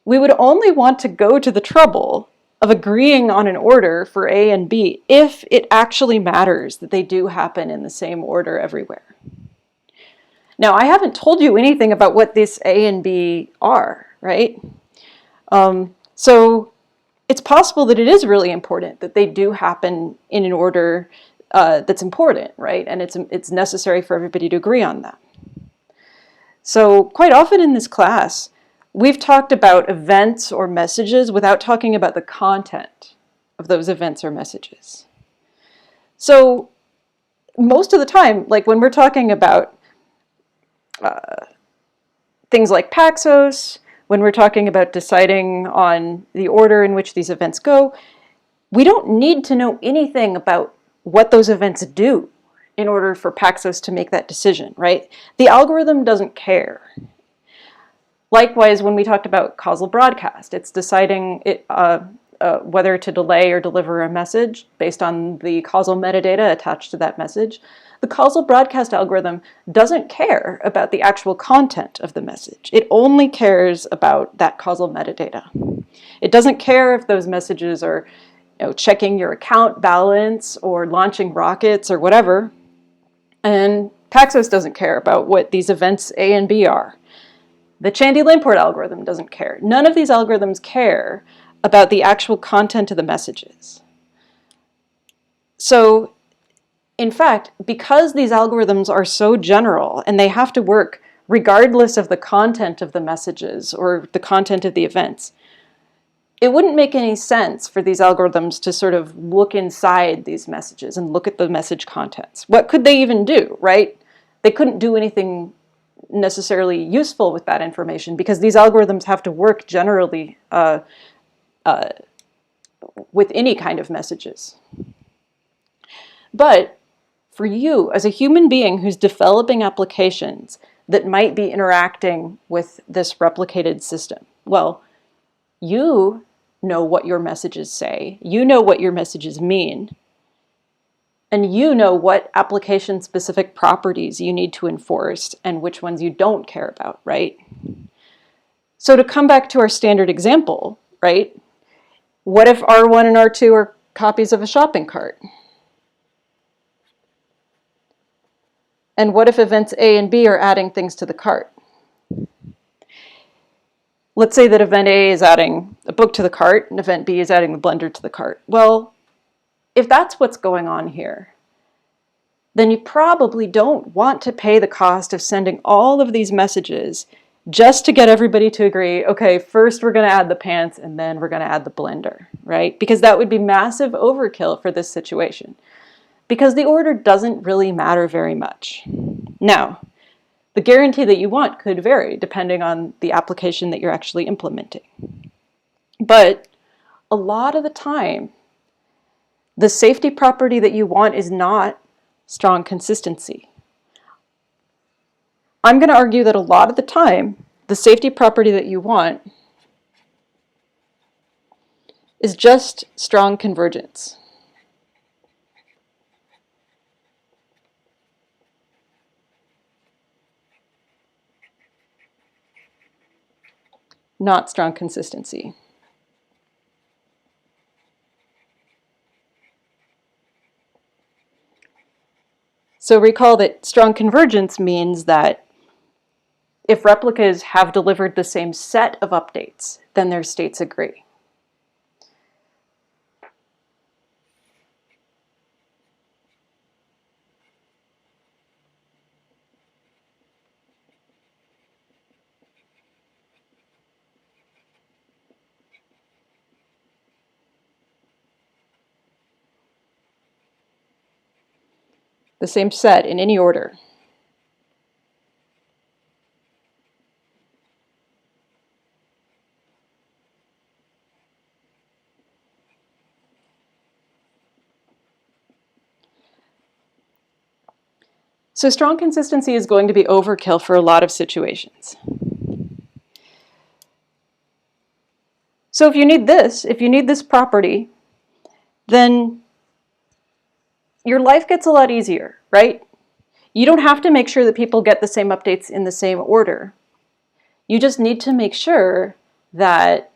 we would only want to go to the trouble of agreeing on an order for A and B if it actually matters that they do happen in the same order everywhere. Now, I haven't told you anything about what this A and B are, right? So it's possible that it is really important that they do happen in an order that's important, right? And it's necessary for everybody to agree on that. So quite often in this class, we've talked about events or messages without talking about the content of those events or messages. So most of the time, like when we're talking about things like Paxos, when we're talking about deciding on the order in which these events go, we don't need to know anything about what those events do in order for Paxos to make that decision, right? The algorithm doesn't care. Likewise, when we talked about causal broadcast, it's deciding whether to delay or deliver a message based on the causal metadata attached to that message. The causal broadcast algorithm doesn't care about the actual content of the message. It only cares about that causal metadata. It doesn't care if those messages are checking your account balance or launching rockets or whatever. And Paxos doesn't care about what these events A and B are. The Chandy-Lamport algorithm doesn't care. None of these algorithms care about the actual content of the messages. So, in fact, because these algorithms are so general and they have to work regardless of the content of the messages or the content of the events, it wouldn't make any sense for these algorithms to sort of look inside these messages and look at the message contents. What could they even do, right? They couldn't do anything necessarily useful with that information because these algorithms have to work generally with any kind of messages. But for you, as a human being who's developing applications that might be interacting with this replicated system, well, you know what your messages say, you know what your messages mean, and you know what application-specific properties you need to enforce and which ones you don't care about, right? So to come back to our standard example, right? What if R1 and R2 are copies of a shopping cart? And what if events A and B are adding things to the cart? Let's say that event A is adding a book to the cart and event B is adding the blender to the cart. Well, if that's what's going on here, then you probably don't want to pay the cost of sending all of these messages just to get everybody to agree, okay, first we're going to add the pants and then we're going to add the blender, right? Because that would be massive overkill for this situation. Because the order doesn't really matter very much. Now, the guarantee that you want could vary depending on the application that you're actually implementing. But a lot of the time, the safety property that you want is not strong consistency. I'm going to argue that a lot of the time, the safety property that you want is just strong convergence. Not strong consistency. So recall that strong convergence means that if replicas have delivered the same set of updates, then their states agree. The same set in any order. So strong consistency is going to be overkill for a lot of situations. So if you need this property, then your life gets a lot easier, right? You don't have to make sure that people get the same updates in the same order. You just need to make sure that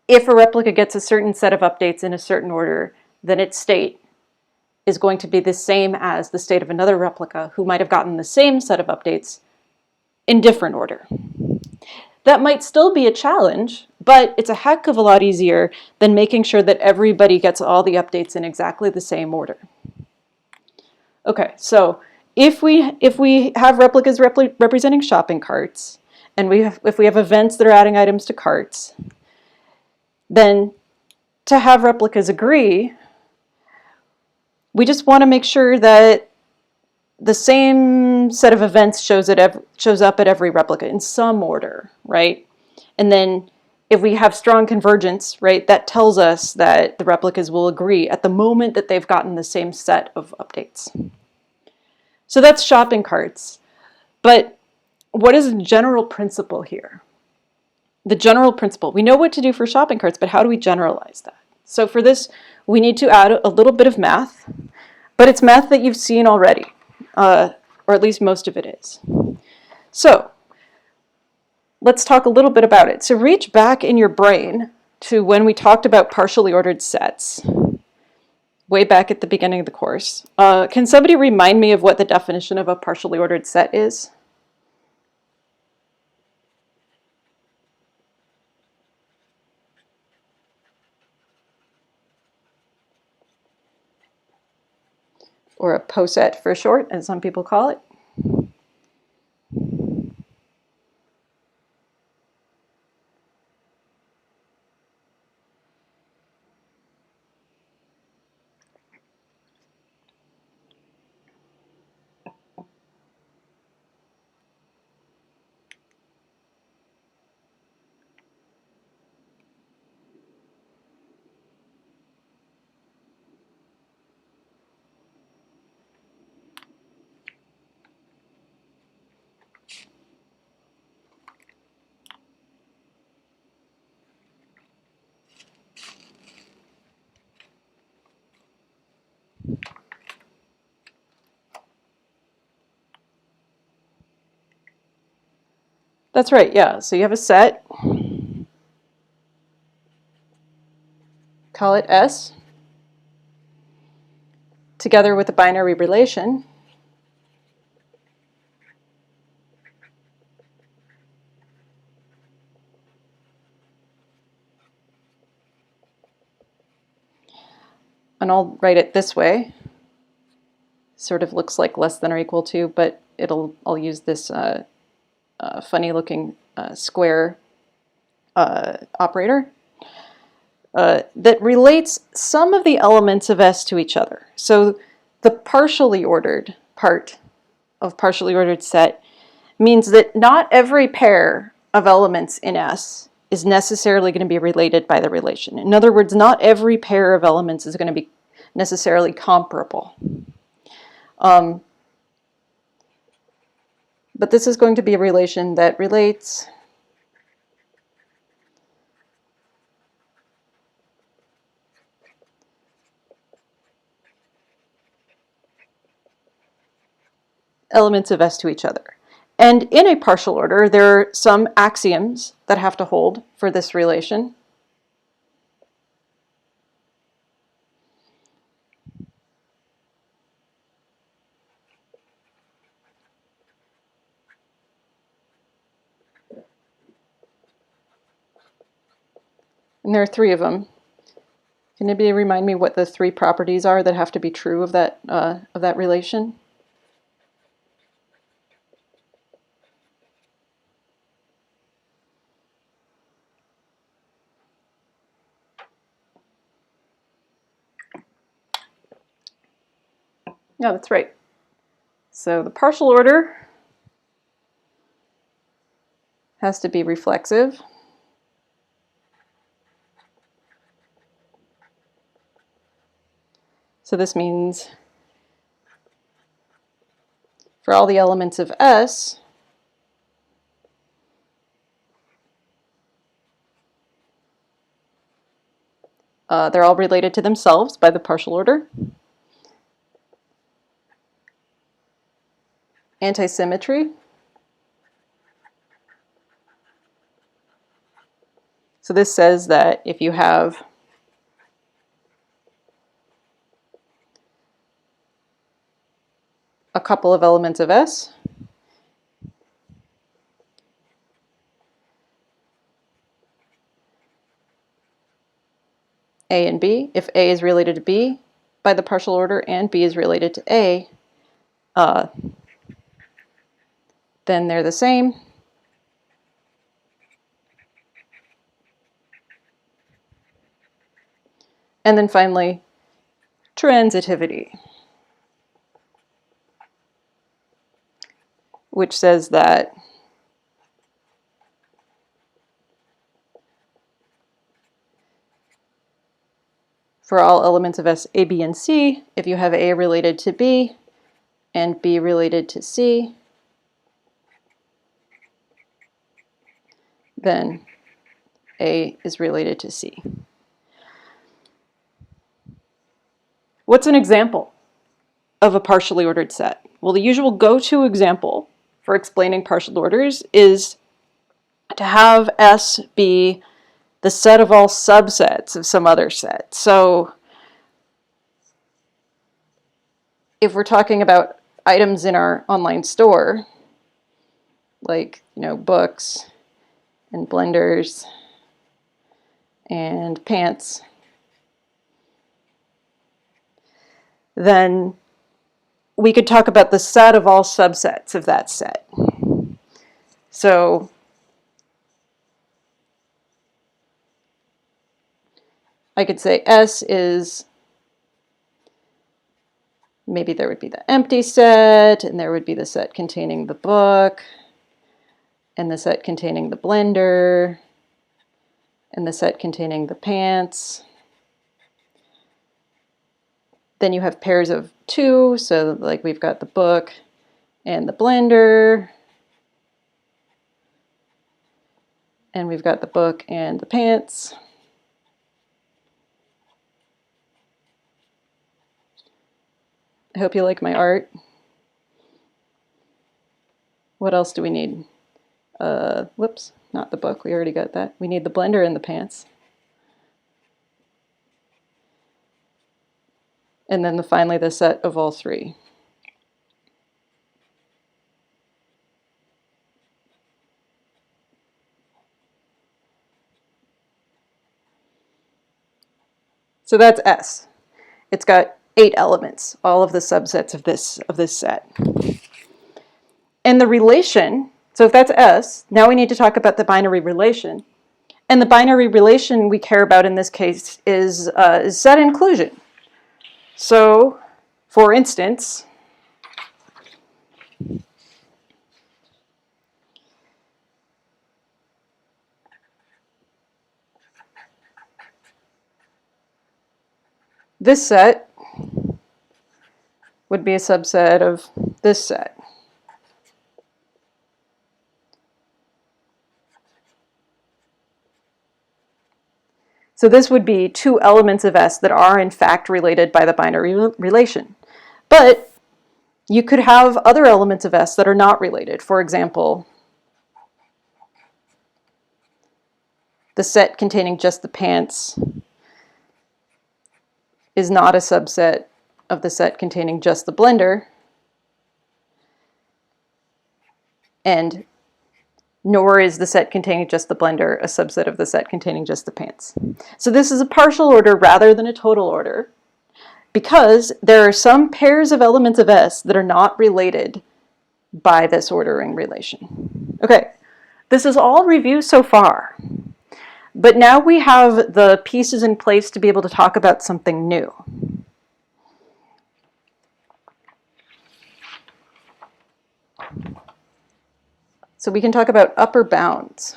if a replica gets a certain set of updates in a certain order, then its state is going to be the same as the state of another replica who might have gotten the same set of updates in different order. That might still be a challenge, but it's a heck of a lot easier than making sure that everybody gets all the updates in exactly the same order. Okay, so if we have replicas representing shopping carts, and if we have events that are adding items to carts, then to have replicas agree, we just want to make sure that the same set of events shows up at every replica in some order, right? And then if we have strong convergence, right, that tells us that the replicas will agree at the moment that they've gotten the same set of updates. So that's shopping carts. But what is the general principle here? The general principle, we know what to do for shopping carts, but how do we generalize that? So for this, we need to add a little bit of math, but it's math that you've seen already, or at least most of it is. So let's talk a little bit about it. So reach back in your brain to when we talked about partially ordered sets, way back at the beginning of the course. Can somebody remind me of what the definition of a partially ordered set is? Or a poset for short, as some people call it. That's right, yeah. So you have a set, call it S, together with a binary relation. And I'll write it this way. Sort of looks like less than or equal to, but I'll use this funny looking square operator that relates some of the elements of S to each other. So the partially ordered part of partially ordered set means that not every pair of elements in S is necessarily going to be related by the relation. In other words, not every pair of elements is going to be necessarily comparable. but this is going to be a relation that relates elements of S to each other. And in a partial order, there are some axioms that have to hold for this relation. And there are 3 of them. Can anybody remind me what the 3 properties are that have to be true of that relation? Yeah, that's right. So the partial order has to be reflexive. So this means for all the elements of S, they're all related to themselves by the partial order. Antisymmetry. So this says that if you have a couple of elements of S, A and B, if A is related to B by the partial order and B is related to A, then they're the same. And then finally, transitivity, which says that for all elements of S, A, B, and C, if you have A related to B and B related to C, then A is related to C. What's an example of a partially ordered set? Well, the usual go-to example for explaining partial orders is to have S be the set of all subsets of some other set. So if we're talking about items in our online store, like, books and blenders and pants, then we could talk about the set of all subsets of that set. So I could say S is, maybe there would be the empty set, and there would be the set containing the book, and the set containing the blender, and the set containing the pants. Then you have pairs of 2, so like we've got the book and the blender, and we've got the book and the pants. I hope you like my art. What else do we need? Whoops, not the book, we already got that. We need the blender and the pants. And then finally the set of all 3. So that's S. It's got 8 elements, all of the subsets of this set. And the relation, so if that's S, now we need to talk about the binary relation. And the binary relation we care about in this case is set inclusion. So, for instance, this set would be a subset of this set. So this would be two elements of S that are in fact related by the binary relation. But you could have other elements of S that are not related. For example, the set containing just the pants is not a subset of the set containing just the blender, and nor is the set containing just the blender a subset of the set containing just the pants. So this is a partial order rather than a total order, because there are some pairs of elements of S that are not related by this ordering relation. Okay, this is all review so far, but now we have the pieces in place to be able to talk about something new. So we can talk about upper bounds.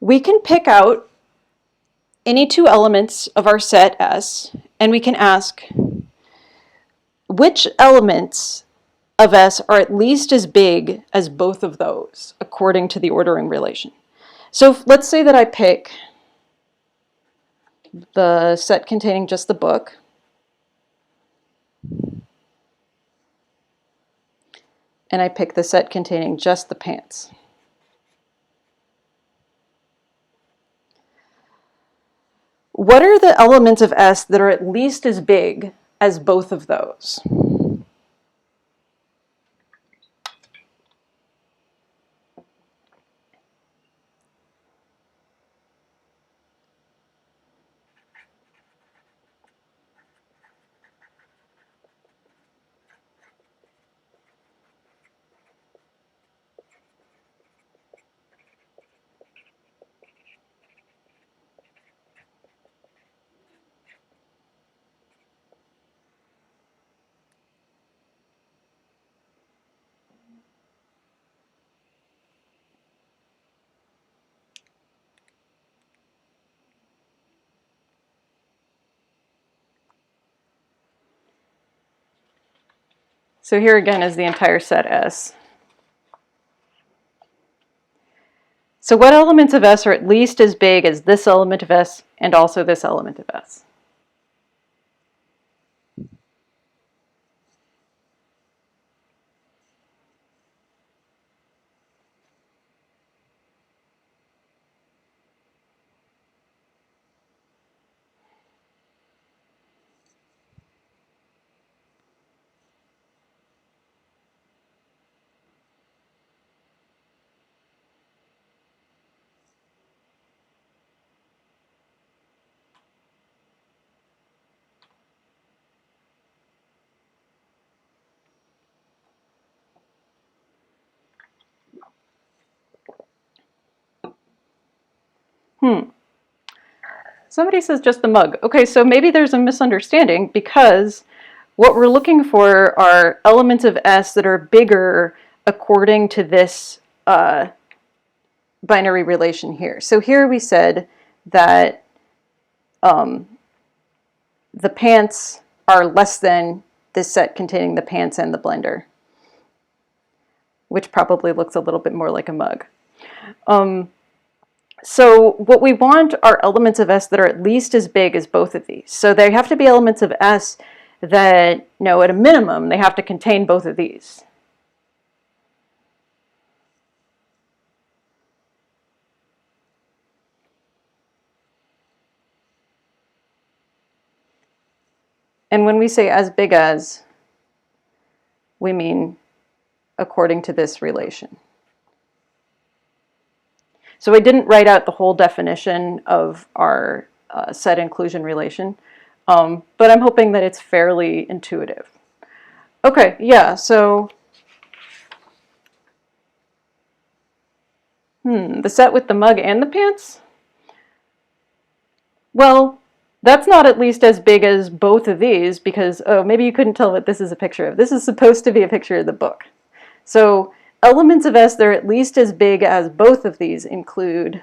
We can pick out any two elements of our set S, and we can ask which elements of S are at least as big as both of those, according to the ordering relation. So let's say that I pick the set containing just the book, and I pick the set containing just the pants. What are the elements of S that are at least as big as both of those? So here again is the entire set S. So what elements of S are at least as big as this element of S and also this element of S? Somebody says just the mug. Okay, so maybe there's a misunderstanding, because what we're looking for are elements of S that are bigger according to this binary relation here. So here we said that the pants are less than this set containing the pants and the blender, which probably looks a little bit more like a mug. So what we want are elements of S that are at least as big as both of these. So they have to be elements of S that, at a minimum, they have to contain both of these. And when we say as big as, we mean according to this relation. So I didn't write out the whole definition of our set inclusion relation, but I'm hoping that it's fairly intuitive. Okay, yeah, so the set with the mug and the pants? Well, that's not at least as big as both of these, because, oh, maybe you couldn't tell what this is a picture of. This is supposed to be a picture of the book. So elements of S that are at least as big as both of these include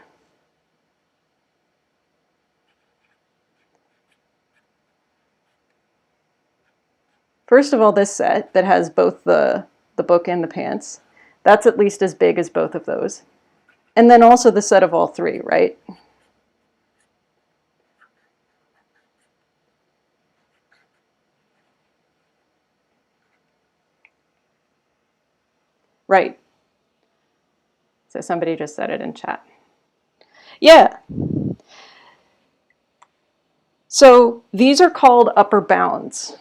first of all, this set that has both the book and the pants. That's at least as big as both of those. and then also the set of all three, right? Right. So somebody just said it in chat. Yeah. So these are called upper bounds.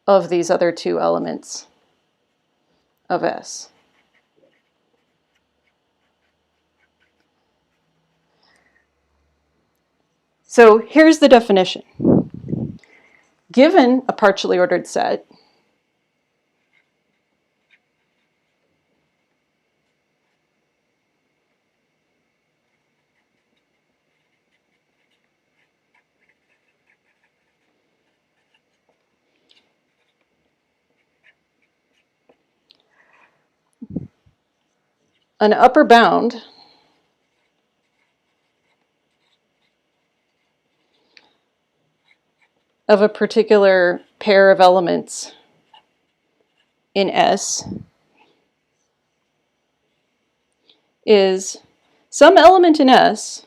Of these other two elements of S. So here's the definition. Given a partially ordered set, an upper bound of a particular pair of elements in S is some element in S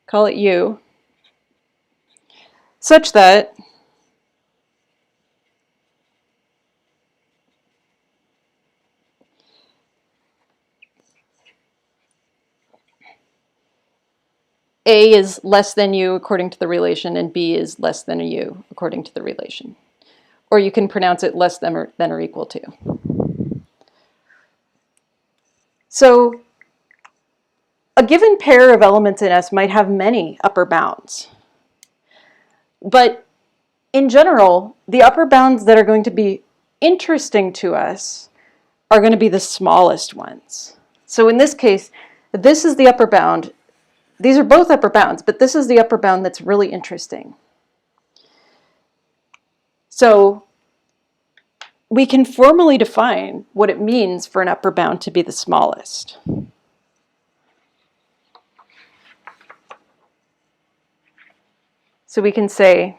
call it U, such that A is less than U according to the relation, and B is less than a U according to the relation. Or you can pronounce it less than or equal to. So a given pair of elements in S might have many upper bounds. But in general, the upper bounds that are going to be interesting to us are going to be the smallest ones. So in this case, this is the upper bound. These are both upper bounds, but this is the upper bound that's really interesting. So we can formally define what it means for an upper bound to be the smallest. So we can say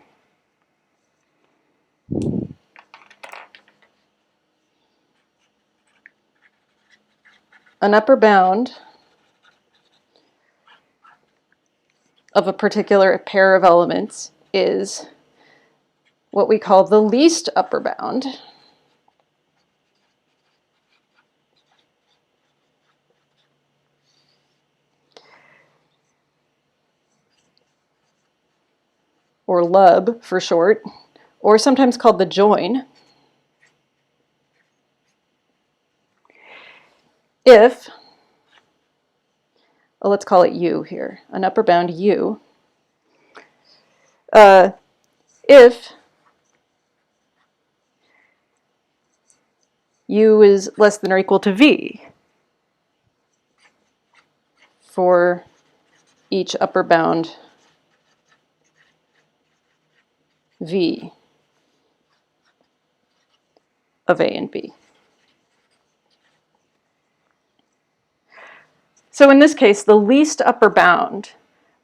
an upper bound of a particular pair of elements is what we call the least upper bound or LUB for short, or sometimes called the join, if, well, let's call it U here, an upper bound U, if U is less than or equal to V for each upper bound V of A and B. So in this case, the least upper bound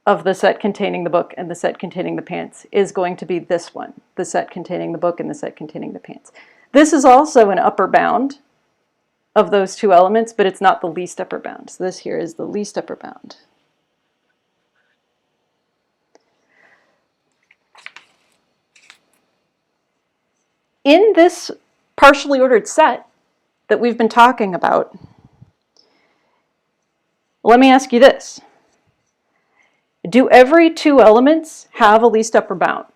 of the set containing the book and the set containing the pants is going to be this one, the set containing the book and the set containing the pants. This is also an upper bound of those two elements, but it's not the least upper bound. So this here is the least upper bound. In this partially ordered set that we've been talking about, let me ask you this. Do every two elements have a least upper bound?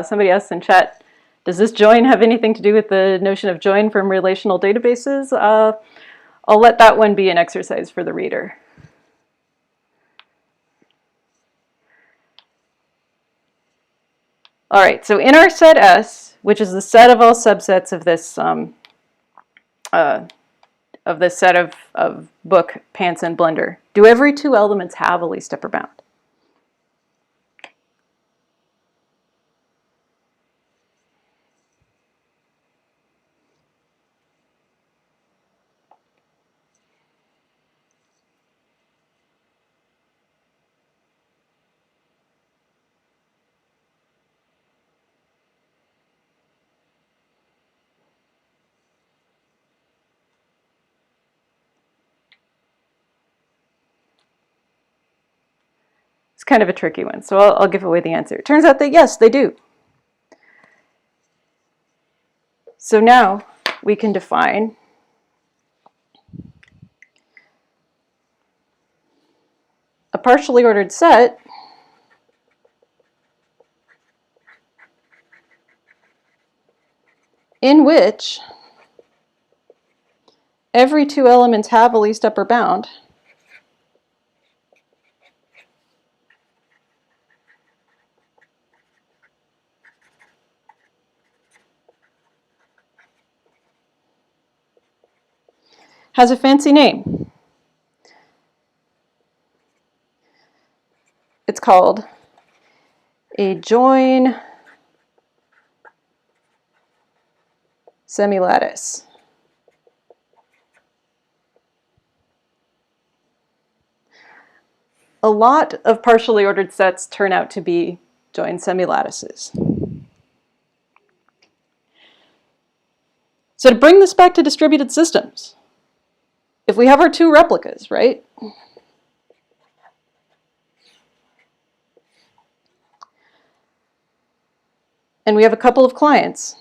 Somebody asked in chat, does this join have anything to do with the notion of join from relational databases? I'll let that one be an exercise for the reader. All right, so in our set S, which is the set of all subsets of this of this set of book, pants, and blender. Do every two elements have a least upper bound? It's kind of a tricky one, so I'll give away the answer. It turns out that yes, they do. So now we can define a partially ordered set in which every two elements have a least upper bound, has a fancy name. It's called a join-semilattice. A lot of partially ordered sets turn out to be join-semilattices. So to bring this back to distributed systems, if we have our two replicas, right? And we have a couple of clients.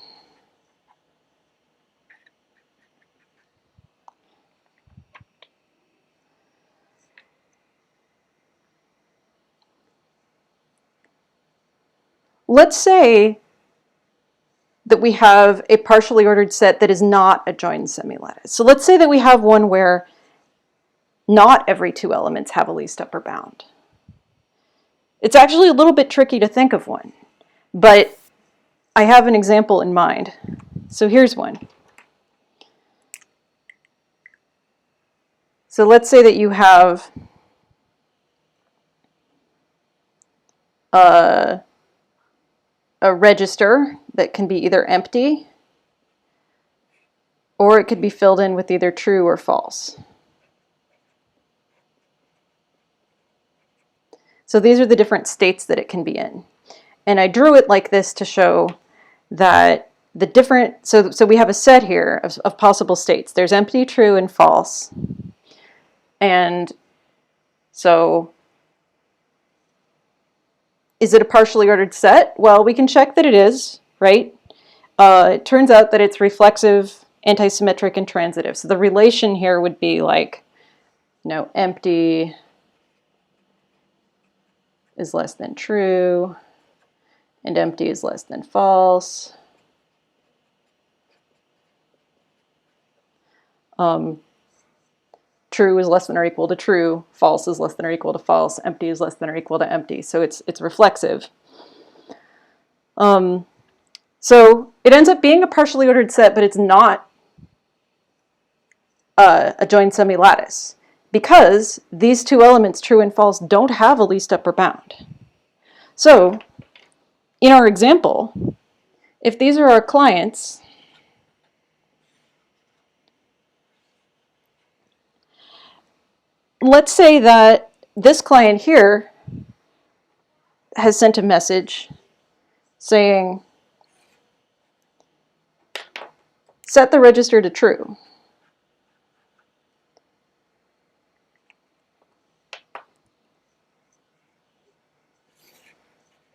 Let's say that we have a partially ordered set that is not a joined semilattice. So let's say that we have one where not every two elements have a least upper bound. It's actually a little bit tricky to think of one, but I have an example in mind. So here's one. So let's say that you have a register that can be either empty or it could be filled in with either true or false. So these are the different states that it can be in. And I drew it like this to show that the different, so we have a set here of possible states. There's empty, true, and false. And so is it a partially ordered set? Well, we can check that it is, right? It turns out that it's reflexive, antisymmetric, and transitive. So the relation here would be like, empty is less than true, and empty is less than false. True is less than or equal to true, false is less than or equal to false, empty is less than or equal to empty. So it's reflexive. So it ends up being a partially ordered set, but it's not a joined semilattice because these two elements, true and false, don't have a least upper bound. So in our example, if these are our clients, let's say that this client here has sent a message saying, set the register to true.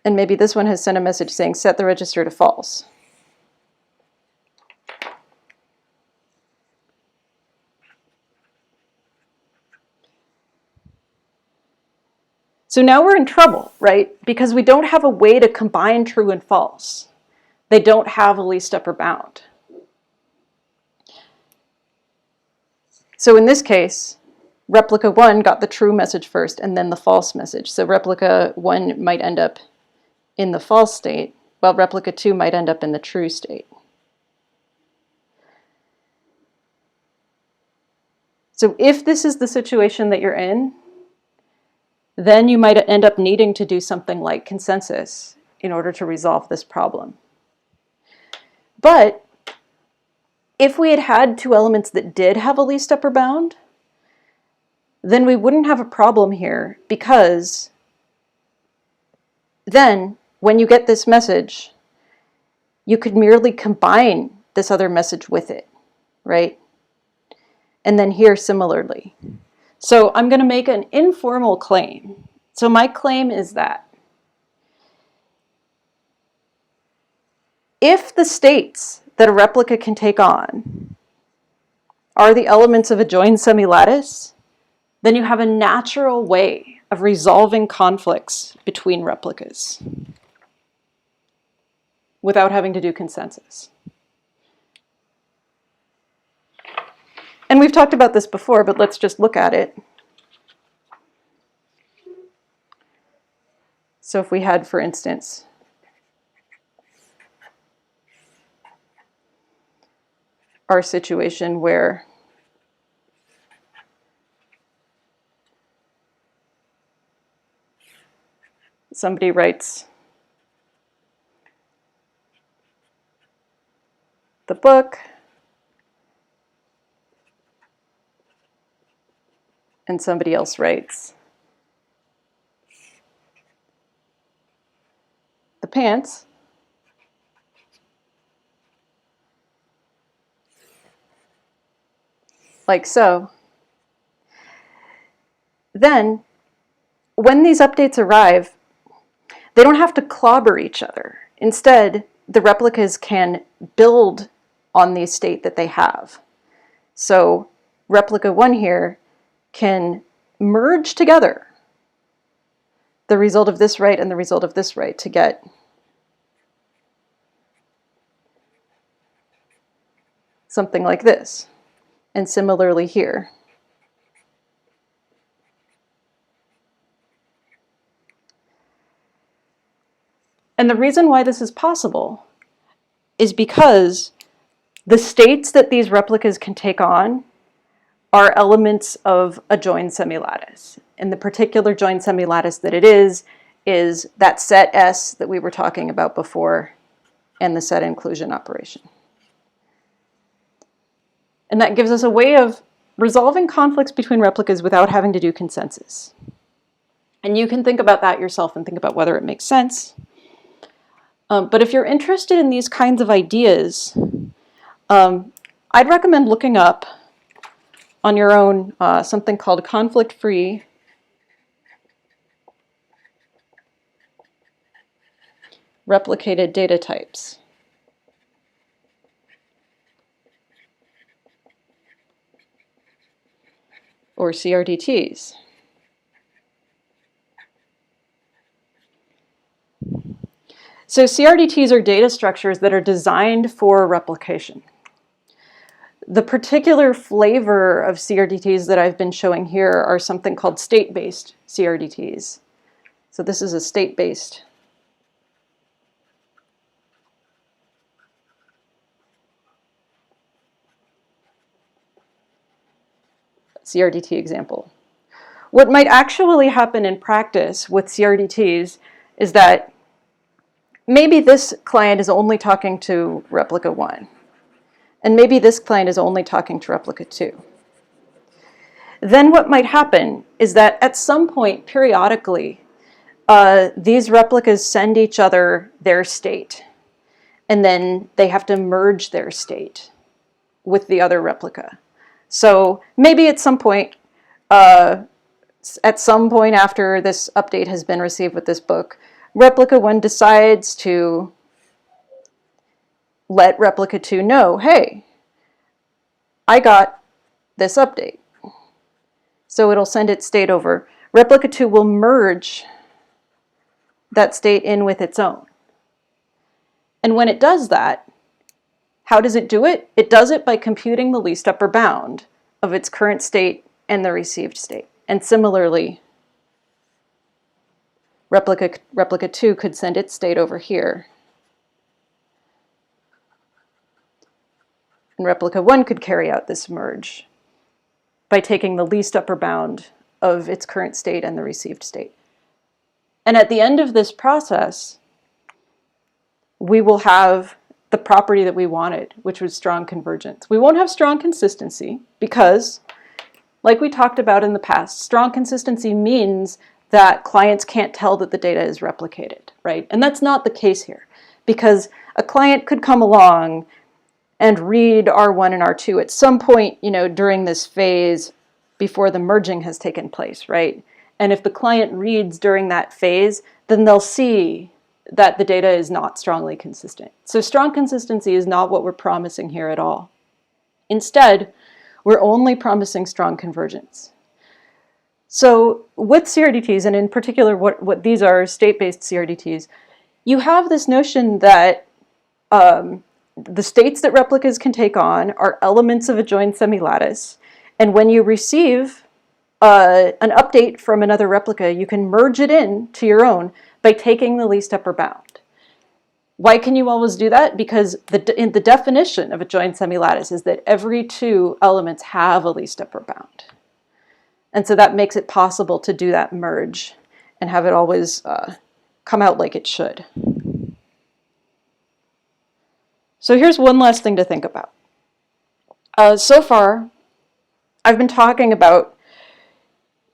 And maybe this one has sent a message saying, set the register to false. So now we're in trouble, right? Because we don't have a way to combine true and false. They don't have a least upper bound. So in this case, replica 1 got the true message first and then the false message. So replica 1 might end up in the false state, while replica 2 might end up in the true state. So if this is the situation that you're in, then you might end up needing to do something like consensus in order to resolve this problem. But if we had had two elements that did have a least upper bound, then we wouldn't have a problem here, because then when you get this message, you could merely combine this other message with it, right? And then here similarly. So I'm going to make an informal claim. So my claim is that if the states that a replica can take on are the elements of a join semilattice, then you have a natural way of resolving conflicts between replicas without having to do consensus. And we've talked about this before, but let's just look at it. So if we had, for instance, our situation where somebody writes the book and somebody else writes the pants, like so, then when these updates arrive, they don't have to clobber each other. Instead, the replicas can build on the state that they have. So replica 1 here can merge together the result of this write and the result of this write to get something like this. And similarly here. And the reason why this is possible is because the states that these replicas can take on are elements of a join semilattice. And the particular join semilattice that it is that set S that we were talking about before and the set inclusion operation. And that gives us a way of resolving conflicts between replicas without having to do consensus. And you can think about that yourself and think about whether it makes sense. But if you're interested in these kinds of ideas, I'd recommend looking up on your own something called conflict-free replicated data types. Or Crdts. So Crdts are data structures that are designed for replication. The particular flavor of Crdts that I've been showing here are something called state-based Crdts. So this is a state-based Crdt example. What might actually happen in practice with Crdts is that maybe this client is only talking to replica 1, and maybe this client is only talking to replica 2. Then what might happen is that at some point, periodically, these replicas send each other their state, and then they have to merge their state with the other replica. So maybe at some point after this update has been received with this book, replica 1 decides to let replica 2 know, hey, I got this update. So it'll send its state over. Replica 2 will merge that state in with its own. And when it does that, how does it do it? It does it by computing the least upper bound of its current state and the received state. And similarly, replica 2 could send its state over here. And replica 1 could carry out this merge by taking the least upper bound of its current state and the received state. And at the end of this process, we will have the property that we wanted, which was strong convergence. We won't have strong consistency because, like we talked about in the past, strong consistency means that clients can't tell that the data is replicated, right? And that's not the case here, because a client could come along and read R1 and R2 at some point, during this phase before the merging has taken place, right? And if the client reads during that phase, then they'll see that the data is not strongly consistent. So strong consistency is not what we're promising here at all. Instead, we're only promising strong convergence. So with CRDTs, and in particular what these are, state-based CRDTs, you have this notion that the states that replicas can take on are elements of a joined semilattice. And when you receive an update from another replica, you can merge it in to your own by taking the least upper bound. Why can you always do that? Because the definition of a joined semilattice is that every two elements have a least upper bound. And so that makes it possible to do that merge and have it always come out like it should. So here's one last thing to think about. So far, I've been talking about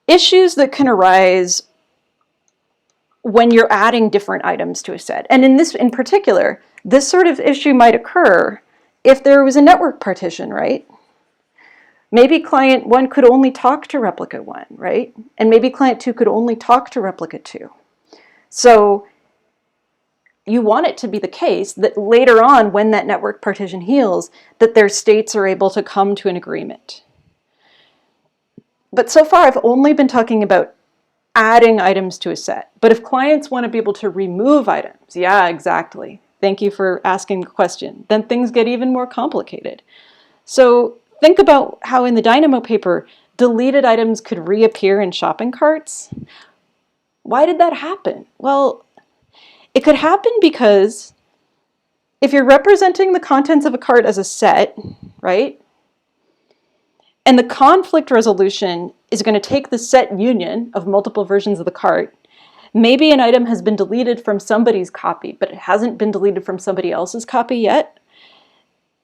issues that can arise when you're adding different items to a set. And in particular, this sort of issue might occur if there was a network partition, right? Maybe client 1 could only talk to replica 1, right? And maybe client 2 could only talk to replica 2. So you want it to be the case that later on, when that network partition heals, that their states are able to come to an agreement. But so far, I've only been talking about adding items to a set. But if clients want to be able to remove items, yeah, exactly. Thank you for asking the question. Then things get even more complicated. So think about how in the Dynamo paper, deleted items could reappear in shopping carts. Why did that happen? Well, it could happen because if you're representing the contents of a cart as a set, right? And the conflict resolution is going to take the set union of multiple versions of the cart. Maybe an item has been deleted from somebody's copy, but it hasn't been deleted from somebody else's copy yet.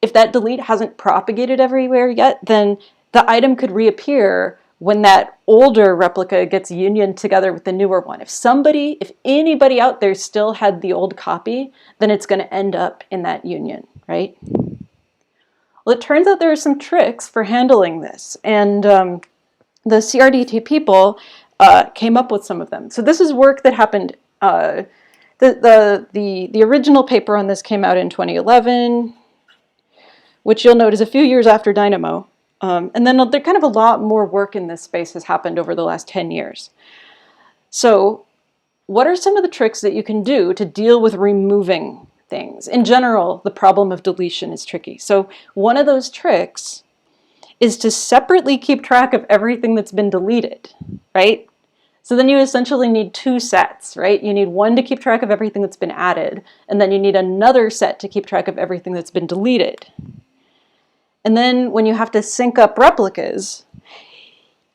If that delete hasn't propagated everywhere yet, then the item could reappear when that older replica gets unioned together with the newer one. If anybody out there still had the old copy, then it's going to end up in that union, right? Well, it turns out there are some tricks for handling this, and the CRDT people came up with some of them. So this is work that happened. The original paper on this came out in 2011, which you'll note is a few years after Dynamo. And then there kind of a lot more work in this space has happened over the last 10 years. So what are some of the tricks that you can do to deal with removing things? In general, the problem of deletion is tricky. So one of those tricks is to separately keep track of everything that's been deleted, right? So then you essentially need two sets, right? You need one to keep track of everything that's been added, and then you need another set to keep track of everything that's been deleted. And then when you have to sync up replicas,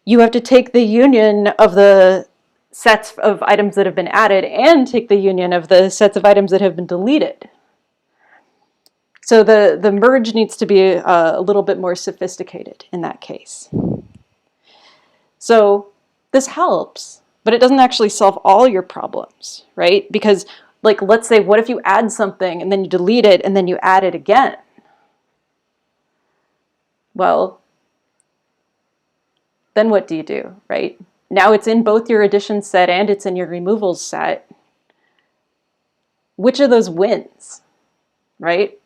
you have to take the union of the sets of items that have been added and take the union of the sets of items that have been deleted. So the merge needs to be a little bit more sophisticated in that case. So this helps, but it doesn't actually solve all your problems, right? Because, like, let's say, what if you add something and then you delete it and then you add it again? Well, then what do you do, right? Now it's in both your addition set and it's in your removals set. Which of those wins, right?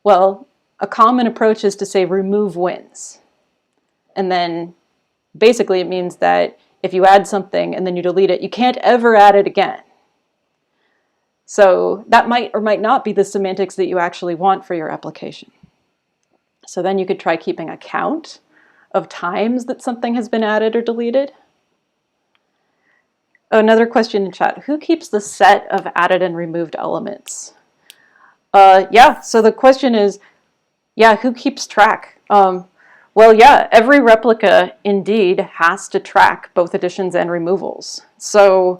Well, a common approach is to say remove wins. And then basically it means that if you add something and then you delete it, you can't ever add it again. So that might or might not be the semantics that you actually want for your application. So then you could try keeping a count of times that something has been added or deleted. Oh, another question in chat. Who keeps the set of added and removed elements? Yeah, so the question is, yeah, who keeps track? Well, yeah, every replica indeed has to track both additions and removals. So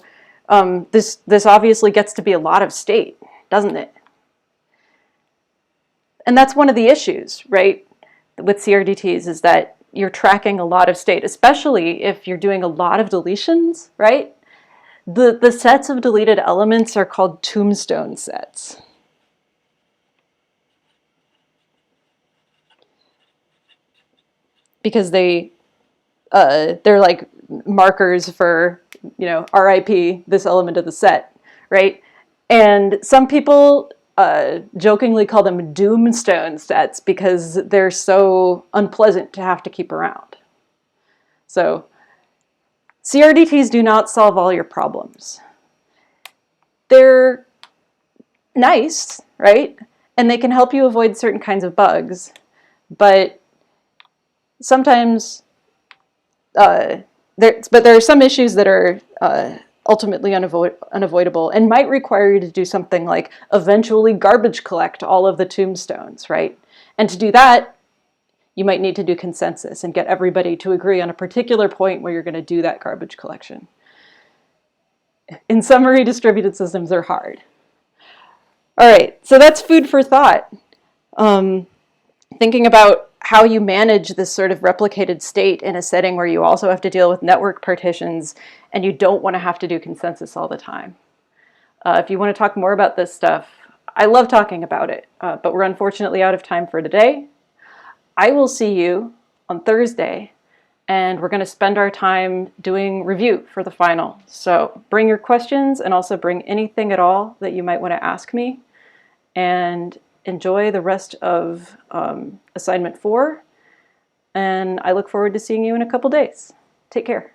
this obviously gets to be a lot of state, doesn't it? And that's one of the issues, right, with Crdts, is that you're tracking a lot of state, especially if you're doing a lot of deletions, right? The sets of deleted elements are called tombstone sets. Because they're like markers for, you know, RIP, this element of the set, right? And some people jokingly call them doomstone sets because they're so unpleasant to have to keep around. So Crdts do not solve all your problems. They're nice, right? And they can help you avoid certain kinds of bugs, but sometimes there are some issues that are ultimately unavoidable and might require you to do something like eventually garbage collect all of the tombstones, right? And to do that, you might need to do consensus and get everybody to agree on a particular point where you're going to do that garbage collection. In summary, distributed systems are hard. All right, so that's food for thought. Thinking about how you manage this sort of replicated state in a setting where you also have to deal with network partitions and you don't want to have to do consensus all the time. If you want to talk more about this stuff, I love talking about it, but we're unfortunately out of time for today. I will see you on Thursday, and we're going to spend our time doing review for the final. So bring your questions and also bring anything at all that you might want to ask me, and enjoy the rest of assignment 4. And I look forward to seeing you in a couple days. Take care.